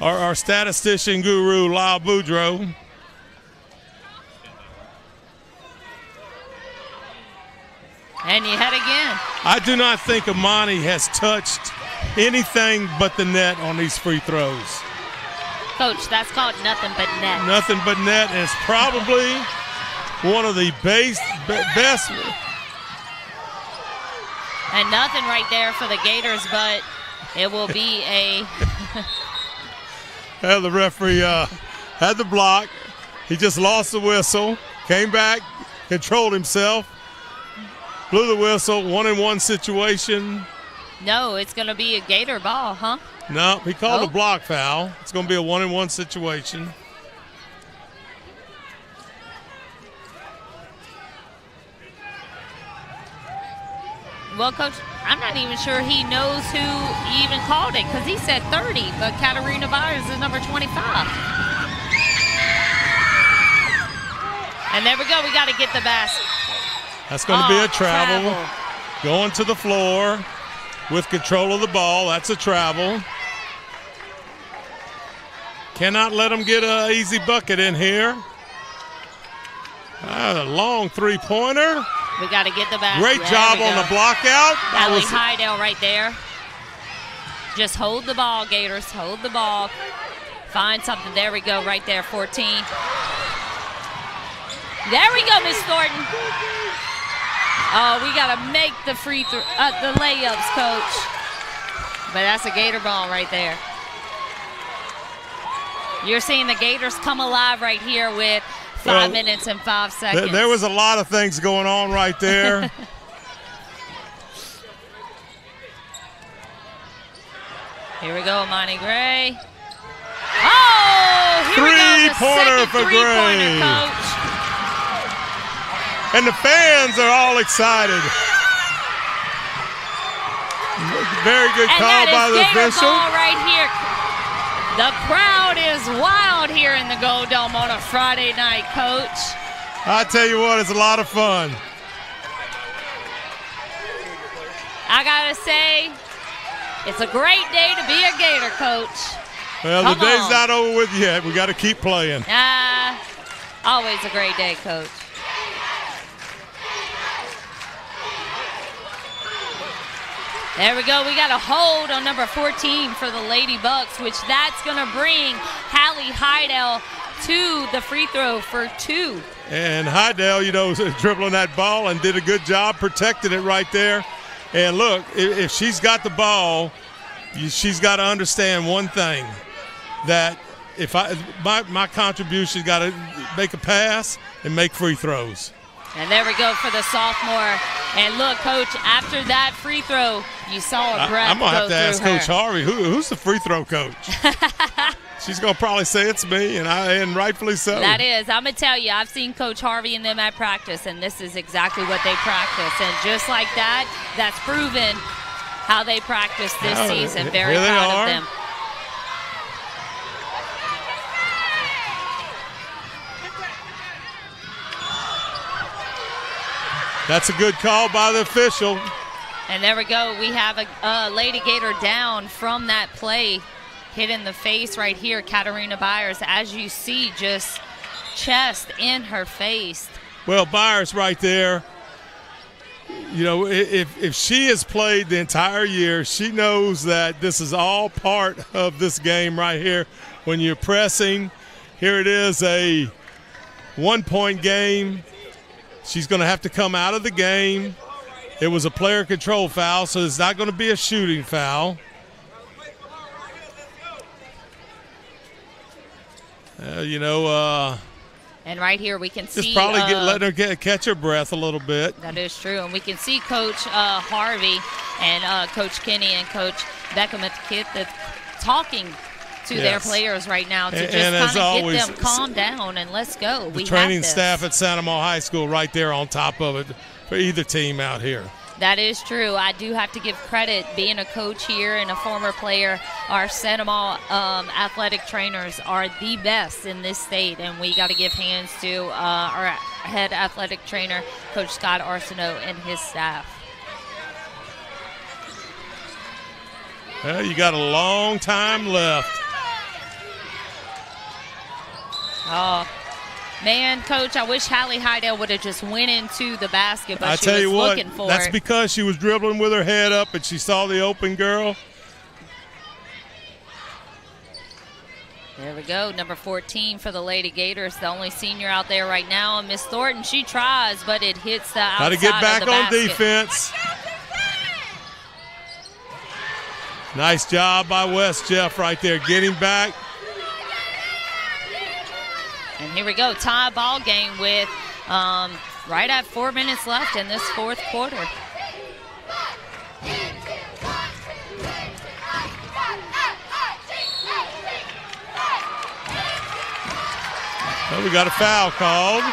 Speaker 1: our statistician guru, Lyle Boudreaux.
Speaker 12: And you head again.
Speaker 1: I do not think Amani has touched anything but the net on these free throws.
Speaker 12: Coach, that's called nothing but net.
Speaker 1: Nothing but net, and it's probably one of the best.
Speaker 12: And nothing right there for the Gators, but it will be a...
Speaker 1: The referee had the block. He just lost the whistle, came back, controlled himself, blew the whistle, 1-and-1 situation.
Speaker 12: No, it's going to be a Gator ball, huh?
Speaker 1: No, he called a block foul. It's going to be a 1-and-1 situation.
Speaker 12: Well, Coach, I'm not even sure he knows who even called it because he said 30, but Katarina Byers is number 25. And there we go. We got to get the basket.
Speaker 1: That's going to be a travel. Going to the floor with control of the ball. That's a travel. Cannot let them get an easy bucket in here. A long 3-pointer.
Speaker 12: We got to get the basket.
Speaker 1: Great job on the block out.
Speaker 12: Hallie Hydell right there. Just hold the ball, Gators. Hold the ball. Find something. There we go, right there, 14. There we go, Miss Thornton. Oh, we got to make the the layups, Coach. But that's a Gator ball right there. You're seeing the Gators come alive right here with 5 minutes and 5 seconds.
Speaker 1: There was a lot of things going on right there.
Speaker 12: Here we go, Monty Gray. Oh, here we go, the second
Speaker 1: for
Speaker 12: three-pointer,
Speaker 1: Gray.
Speaker 12: Coach.
Speaker 1: And the fans are all excited. Very good call by the official.
Speaker 12: Ball right here. The crowd is wild here in the Gold Dome on a Friday night, Coach.
Speaker 1: I tell you what, it's a lot of fun.
Speaker 12: I gotta say, it's a great day to be a Gator, Coach.
Speaker 1: Well,
Speaker 12: Come
Speaker 1: the day's
Speaker 12: on.
Speaker 1: not over with yet. We got to keep playing.
Speaker 12: Always a great day, Coach. There we go. We got a hold on number 14 for the Lady Bucks, which that's going to bring Hallie Heidel to the free throw for 2.
Speaker 1: And Heidel, was dribbling that ball and did a good job protecting it right there. And look, if she's got the ball, she's got to understand one thing, that if my contribution got to make a pass and make free throws.
Speaker 12: And there we go for the sophomore. And look, Coach, after that free throw, you saw a breath
Speaker 1: I'm going to have to ask
Speaker 12: her.
Speaker 1: Coach Harvey, who's the free throw coach? She's going to probably say it's me, and rightfully so.
Speaker 12: That is. I'm going to tell you, I've seen Coach Harvey and them at practice, and this is exactly what they practice. And just like that, that's proven how they practice this season. Very proud of them.
Speaker 1: That's a good call by the official.
Speaker 12: And there we go. We have a Lady Gator down from that play. Hit in the face right here, Katarina Byers. As you see, just chest in her face.
Speaker 1: Well, Byers right there, if she has played the entire year, she knows that this is all part of this game right here. When you're pressing, here it is, a 1-point game. She's going to have to come out of the game. It was a player control foul, so it's not going to be a shooting foul.
Speaker 12: And right here we can see.
Speaker 1: Just probably let her catch her breath a little bit.
Speaker 12: That is true. And we can see Coach Harvey and Coach Kinney and Coach Beckham at the kit talking to their players right now to just kind of get them calm down and let's go.
Speaker 1: The training staff at Santa Maria High School right there on top of it for either team out here.
Speaker 12: That is true. I do have to give credit, being a coach here and a former player. Our Santa Maria athletic trainers are the best in this state, and we got to give hands to our head athletic trainer, Coach Scott Arsenault, and his staff.
Speaker 1: Well, you got a long time left.
Speaker 12: Oh, man, Coach, I wish Hallie Heidel would have just went into the basket, but
Speaker 1: she was
Speaker 12: looking for it.
Speaker 1: That's because she was dribbling with her head up and she saw the open girl.
Speaker 12: There we go, number 14 for the Lady Gators, the only senior out there right now. And Miss Thornton, she tries, but it hits the outside of the basket.
Speaker 1: Got to get back on defense. Nice job by West Jeff right there, getting back.
Speaker 12: And here we go, tie ball game with right at 4 minutes left in this fourth quarter.
Speaker 1: Well, we got a foul called.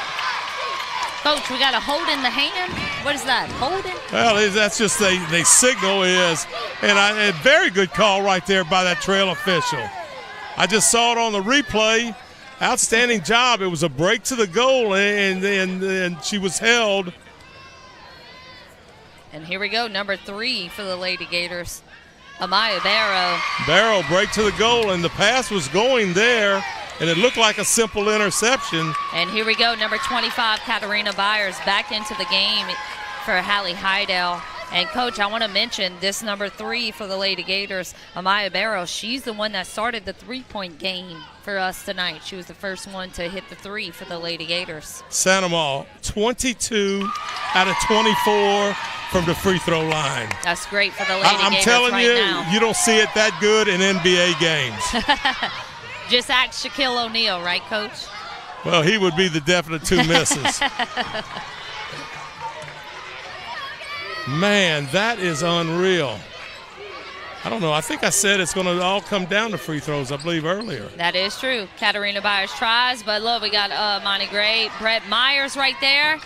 Speaker 12: Coach, we got a hold in the hand. What is that, holding?
Speaker 1: Well, that's just they signal is. And a very good call right there by that trail official. I just saw it on the replay. Outstanding job. It was a break to the goal, and she was held.
Speaker 12: And here we go, number 3 for the Lady Gators, Amaya Barrow.
Speaker 1: Barrow break to the goal, and the pass was going there, and it looked like a simple interception.
Speaker 12: And here we go, number 25, Katarina Byers, back into the game for Hallie Heidel. And, Coach, I want to mention this number 3 for the Lady Gators, Amaya Barrows. She's the one that started the three-point game for us tonight. She was the first one to hit the 3 for the Lady Gators.
Speaker 1: Sandoval, 22 out of 24 from the free throw line.
Speaker 12: That's great for the Lady
Speaker 1: I'm
Speaker 12: Gators
Speaker 1: telling
Speaker 12: right
Speaker 1: you,
Speaker 12: now.
Speaker 1: you don't see it that good in NBA games.
Speaker 12: Just ask Shaquille O'Neal, right, Coach?
Speaker 1: Well, he would be the definite 2 misses. Man, that is unreal. I don't know. I think I said it's going to all come down to free throws, I believe, earlier.
Speaker 12: That is true. Katarina Byers tries, but look, we got Monty Gray, Brett Myers right there.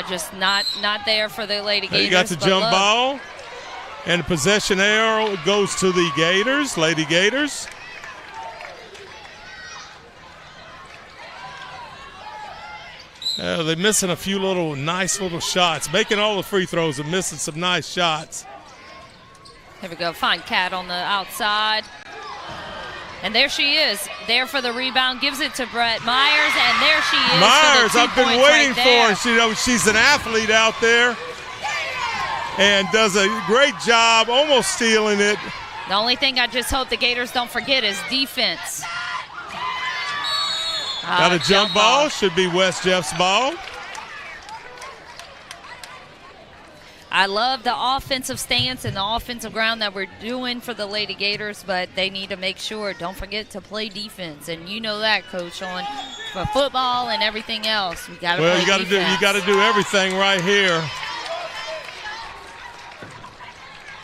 Speaker 12: Just not there for the Lady Gators.
Speaker 1: You got the jump ball, and the possession arrow goes to the Gators, Lady Gators. They're missing a few nice little shots, making all the free throws and missing some nice shots.
Speaker 12: Here we go. Find Kat on the outside. And there she is. There for the rebound. Gives it to Brett Myers. And there she is.
Speaker 1: Myers,
Speaker 12: for the 2
Speaker 1: I've been
Speaker 12: points
Speaker 1: waiting
Speaker 12: right
Speaker 1: for her. She's an athlete out there and does a great job, almost stealing it.
Speaker 12: The only thing I just hope the Gators don't forget is defense.
Speaker 1: Got a jump ball. Should be West Jeff's ball.
Speaker 12: I love the offensive stance and the offensive ground that we're doing for the Lady Gators, but they need to make sure, don't forget to play defense. And you know that, Coach, for football and everything else. You got to play defense.
Speaker 1: You got to do everything right here.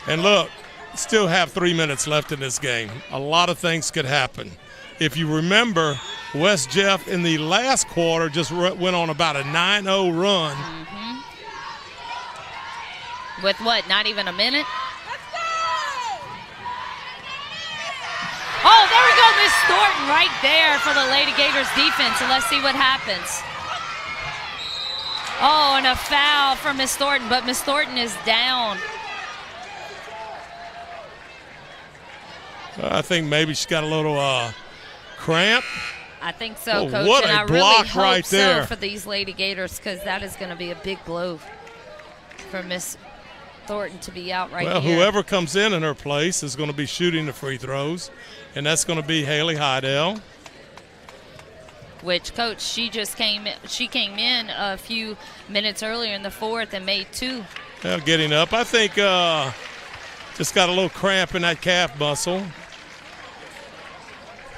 Speaker 1: And look, still have 3 minutes left in this game. A lot of things could happen. If you remember, West Jeff in the last quarter just went on about a 9-0 run.
Speaker 12: With what, not even a minute? Oh, there we go, Miss Thornton right there for the Lady Gators defense. So let's see what happens. Oh, and a foul from Miss Thornton, but Miss Thornton is down.
Speaker 1: I think maybe she's got a little cramp.
Speaker 12: I think so,
Speaker 1: Oh,
Speaker 12: Coach.
Speaker 1: what
Speaker 12: and
Speaker 1: a
Speaker 12: I really
Speaker 1: block
Speaker 12: hope
Speaker 1: right there.
Speaker 12: so for these Lady Gators, because that is going to be a big blow for Miss Thornton to be out right
Speaker 1: Well,
Speaker 12: here.
Speaker 1: whoever comes in her place is going to be shooting the free throws, and that's going to be Haley Heidel.
Speaker 12: Which, Coach, she came in a few minutes earlier in the fourth and made 2.
Speaker 1: Well, getting up. I think just got a little cramp in that calf muscle.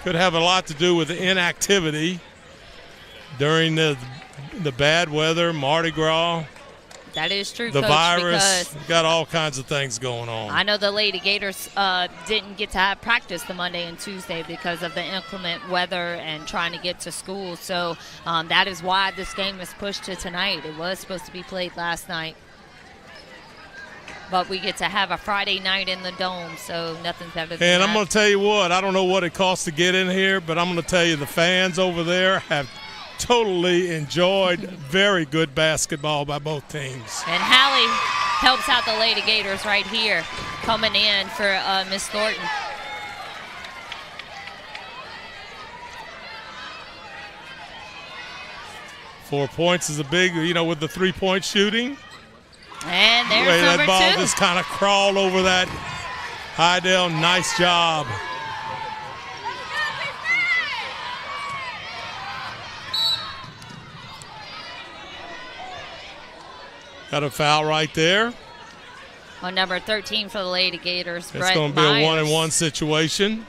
Speaker 1: Could have a lot to do with the inactivity during the bad weather, Mardi Gras.
Speaker 12: That is true,
Speaker 1: The
Speaker 12: Coach,
Speaker 1: virus, got all kinds of things going on.
Speaker 12: I know the Lady Gators didn't get to have practice the Monday and Tuesday because of the inclement weather and trying to get to school. So that is why this game is pushed to tonight. It was supposed to be played last night. But we get to have a Friday night in the Dome, so nothing's better than that.
Speaker 1: And I'm going to tell you what, I don't know what it costs to get in here, but I'm going to tell you the fans over there have totally enjoyed very good basketball by both teams.
Speaker 12: And Hallie helps out the Lady Gators right here, coming in for Miss Thornton.
Speaker 1: Four points is a big, with the three-point shooting.
Speaker 12: And there's
Speaker 1: Way
Speaker 12: number
Speaker 1: that ball
Speaker 12: 2.
Speaker 1: just kind of crawled over that. Heidel, nice job. Got a foul right there.
Speaker 12: On number 13 for the Lady Gators,
Speaker 1: It's
Speaker 12: Brett
Speaker 1: going to be
Speaker 12: Myers.
Speaker 1: a 1-on-1 situation.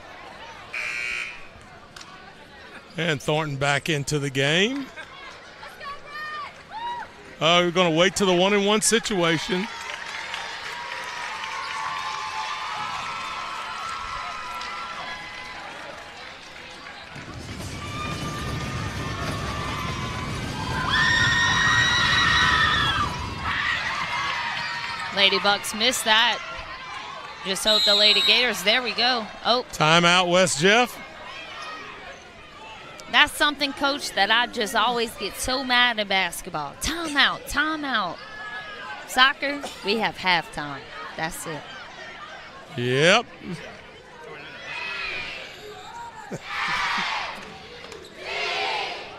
Speaker 1: And Thornton back into the game. We're going to wait to the 1-on-1 situation.
Speaker 12: Lady Bucks missed that. Just hope the Lady Gators, there we go. Oh.
Speaker 1: Timeout, West Jeff.
Speaker 12: That's something, Coach, that I just always get so mad at basketball. Timeout, timeout. Soccer, we have halftime. That's it.
Speaker 1: Yep.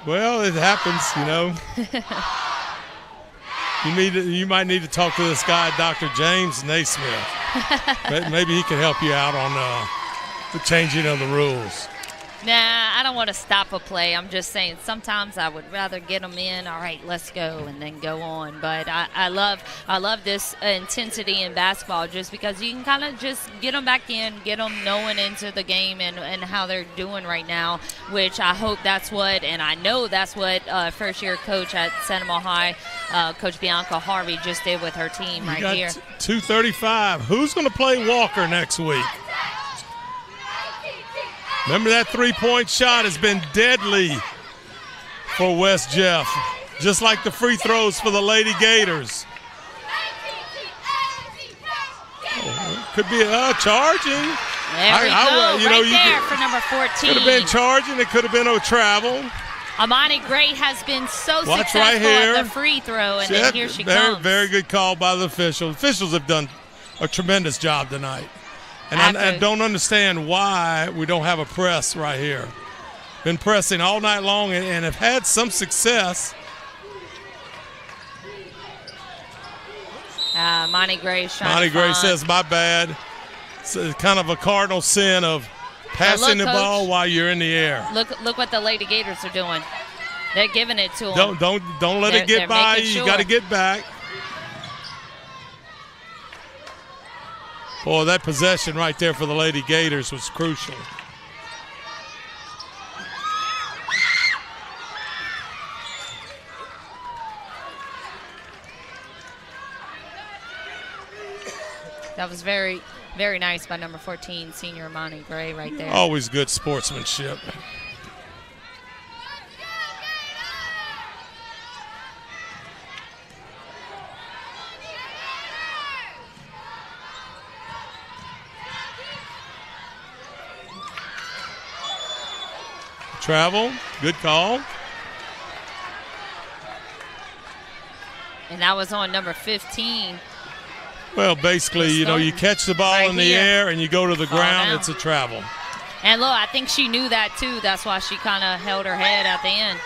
Speaker 1: Well, it happens, You might need to talk to this guy, Dr. James Naismith. Maybe he can help you out on the changing of the rules.
Speaker 12: Nah, I don't want to stop a play. I'm just saying sometimes I would rather get them in. All right, let's go, and then go on. But I love this intensity in basketball just because you can kind of just get them back in, get them knowing into the game and how they're doing right now, which I hope that's what, and I know that's what first-year coach at Seminole High, Coach Bianca Harvey, just did with her team right here.
Speaker 1: 2:35. Who's going to play Walker next week? Remember, that three-point shot has been deadly for West Jeff, just like the free throws for the Lady Gators. Could be charging.
Speaker 12: There we go, there for number 14.
Speaker 1: Could have been charging. It could have been a travel.
Speaker 12: Amani Gray has been so successful
Speaker 1: right here.
Speaker 12: at the free throw, and then here she comes.
Speaker 1: Very good call by the officials. Officials have done a tremendous job tonight. And I don't understand why we don't have a press right here. Been pressing all night long and have had some success.
Speaker 12: Monty Gray
Speaker 1: says, my bad. It's kind of a cardinal sin of passing the ball while you're in the air.
Speaker 12: Look what the Lady Gators are doing. They're giving it to them.
Speaker 1: Don't let it get by you. You got to get back. Boy, that possession right there for the Lady Gators was crucial.
Speaker 12: That was very, very nice by number 14, senior Amani Gray right there.
Speaker 1: Always good sportsmanship. Travel, good call.
Speaker 12: And that was on number 15.
Speaker 1: Well, basically, you catch the ball in the air and you go to the ground,
Speaker 12: down.
Speaker 1: It's a travel.
Speaker 12: And look, I think she knew that too. That's why she kind of held her head at the end.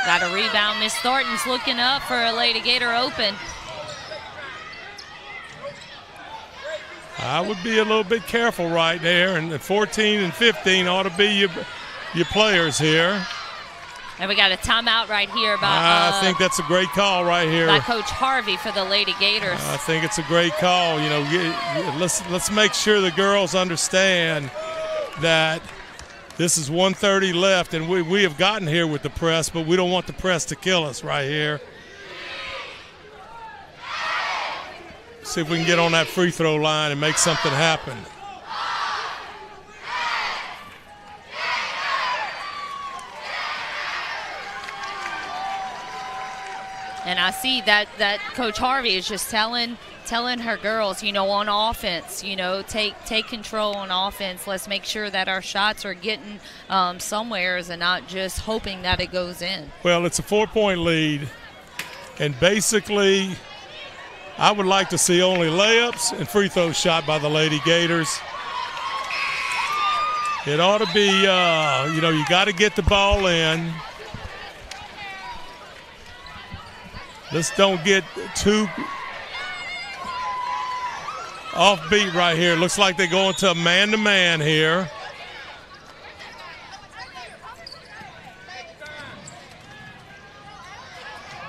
Speaker 12: Got a rebound. Miss Thornton's looking up for a Lady Gator open.
Speaker 1: I would be a little bit careful right there, and 14 and 15 ought to be your players here.
Speaker 12: And we got a timeout right here by
Speaker 1: I think that's a great call right here
Speaker 12: by Coach Harvey for the Lady Gators.
Speaker 1: I think it's a great call. Let's make sure the girls understand that this is 1:30 left, and we have gotten here with the press, but we don't want the press to kill us right here. See if we can get on that free throw line and make something happen.
Speaker 12: And I see that Coach Harvey is just telling her girls, on offense, take control on offense. Let's make sure that our shots are getting somewheres and not just hoping that it goes in.
Speaker 1: Well, it's a 4-point lead, and basically I would like to see only layups and free throws shot by the Lady Gators. It ought to be, you got to get the ball in. Let's don't get too offbeat right here. Looks like they're going to a man-to-man here.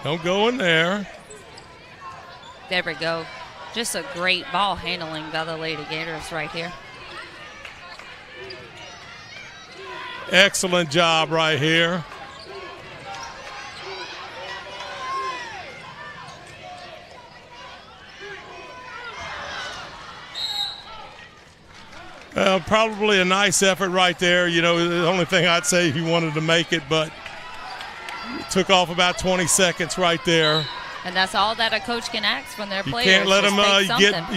Speaker 1: Don't go in there.
Speaker 12: There we go. Just a great ball handling by the Lady Gators right here.
Speaker 1: Excellent job right here. Probably a nice effort right there. The only thing I'd say if you wanted to make it, but it took off about 20 seconds right there.
Speaker 12: And that's all that a coach can ask from their players.
Speaker 1: You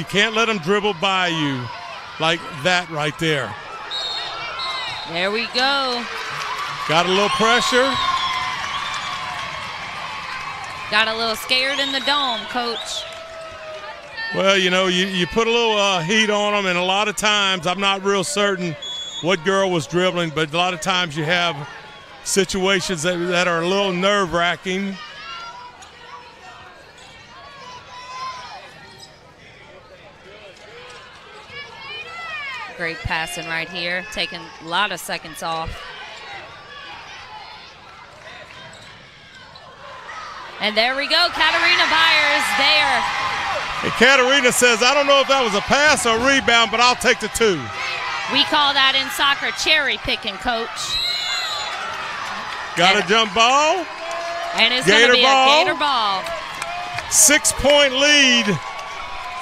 Speaker 1: can't let them dribble by you like that right there.
Speaker 12: There we go.
Speaker 1: Got a little pressure.
Speaker 12: Got a little scared in the dome, Coach.
Speaker 1: Well, you put a little heat on them, and a lot of times, I'm not real certain what girl was dribbling, but a lot of times you have situations that are a little nerve-wracking.
Speaker 12: Great passing right here, taking a lot of seconds off. And there we go, Katarina Byers there.
Speaker 1: And Katarina says, I don't know if that was a pass or a rebound, but I'll take the 2.
Speaker 12: We call that in soccer cherry picking, Coach.
Speaker 1: Got a jump ball.
Speaker 12: And it's going to be a Gator ball.
Speaker 1: 6-point lead,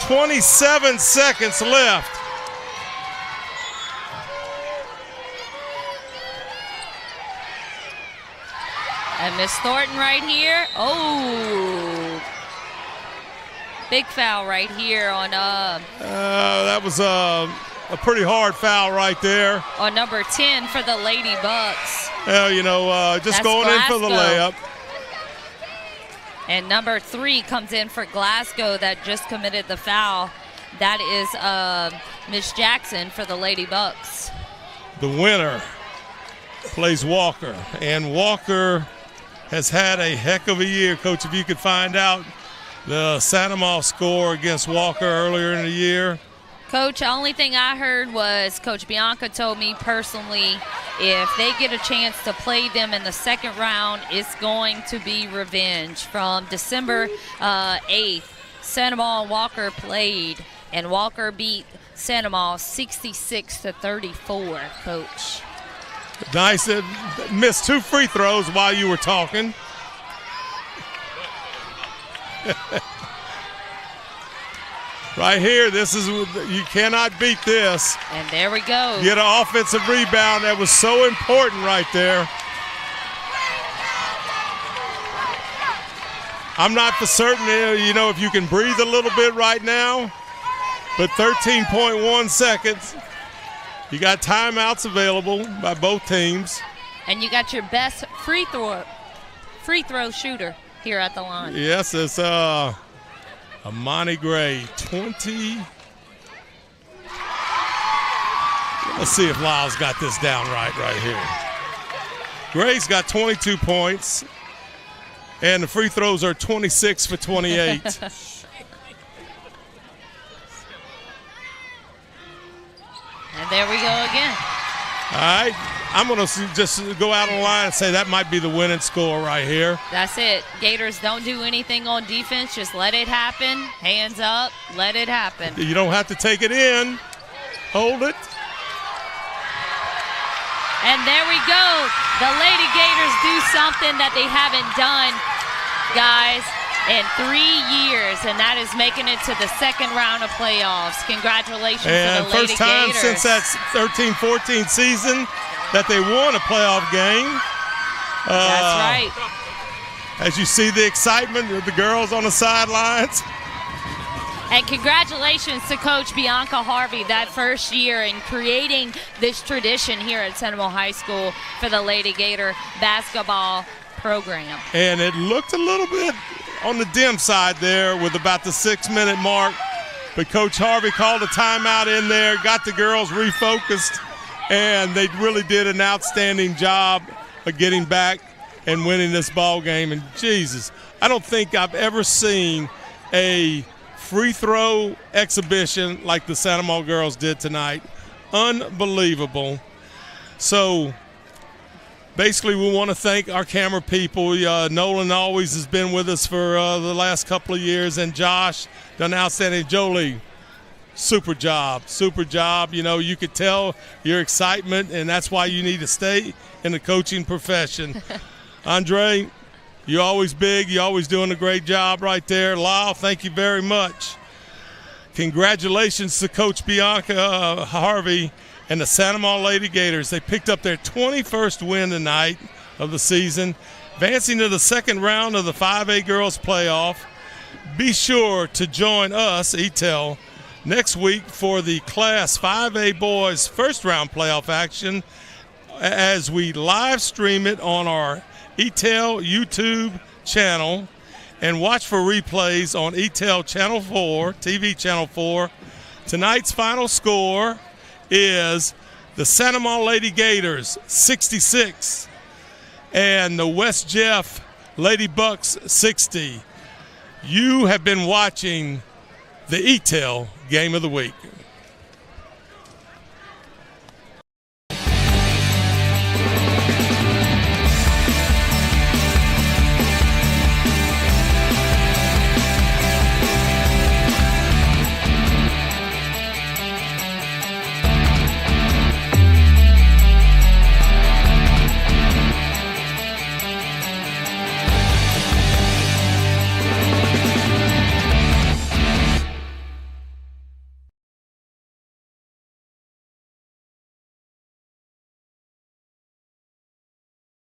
Speaker 1: 27 seconds left.
Speaker 12: And Miss Thornton right here. Oh. Big foul right here on
Speaker 1: that was a pretty hard foul right there.
Speaker 12: On number 10 for the Lady Bucks.
Speaker 1: Well, just going in for the layup.
Speaker 12: And number 3 comes in for Glasgow that just committed the foul. That is Miss Jackson for the Lady Bucks.
Speaker 1: The winner plays Walker. And Walker has had a heck of a year. Coach, if you could find out the Sandoval score against Walker earlier in the year.
Speaker 12: Coach, the only thing I heard was Coach Bianca told me personally if they get a chance to play them in the second round, it's going to be revenge. From December 8th, Sandoval and Walker played, and Walker beat Sandoval 66-34, Coach.
Speaker 1: Nice. Missed 2 free throws while you were talking. Right here, you cannot beat this.
Speaker 12: And there we go.
Speaker 1: Get an offensive rebound. That was so important right there. I'm not for certain, if you can breathe a little bit right now, but 13.1 seconds. You got timeouts available by both teams.
Speaker 12: And you got your best free throw shooter here at the line.
Speaker 1: Yes, it's Amani Gray, 20. Let's see if Lyle's got this down right here. Gray's got 22 points, and the free throws are 26 for 28.
Speaker 12: And there we go again.
Speaker 1: All right, I'm going to just go out on the line and say that might be the winning score right here.
Speaker 12: That's it. Gators don't do anything on defense. Just let it happen. Hands up. Let it happen.
Speaker 1: You don't have to take it in. Hold it.
Speaker 12: And there we go. The Lady Gators do something that they haven't done, guys, in 3 years, and that is making it to the second round of playoffs. Congratulations to the Lady Gators.
Speaker 1: And first time since that 13-14 season that they won a playoff game.
Speaker 12: That's right.
Speaker 1: As you see the excitement of the girls on the sidelines.
Speaker 12: And congratulations to Coach Bianca Harvey that first year in creating this tradition here at Sandoval High School for the Lady Gator basketball program.
Speaker 1: And it looked a little bit on the dim side there with about the 6-minute mark. But Coach Harvey called a timeout in there, got the girls refocused, and they really did an outstanding job of getting back and winning this ball game. And Jesus, I don't think I've ever seen a free throw exhibition like the Sandoval girls did tonight. Unbelievable. So basically, we want to thank our camera people. Nolan always has been with us for the last couple of years, and Josh done outstanding. Jolie, super job. You could tell your excitement, and that's why you need to stay in the coaching profession. Andre, you're always big. You're always doing a great job right there. Lyle, thank you very much. Congratulations to Coach Bianca Harvey and the Sandoval Lady Gators. They picked up their 21st win tonight of the season, advancing to the second round of the 5A Girls Playoff. Be sure to join us, ETEL, next week for the Class 5A Boys first round playoff action as we live stream it on our ETEL YouTube channel and watch for replays on ETEL Channel 4, TV Channel 4. Tonight's final score is the Sandoval Lady Gators 66 and the West Jeff Lady Bucks 60. You have been watching the ETEL Game of the Week.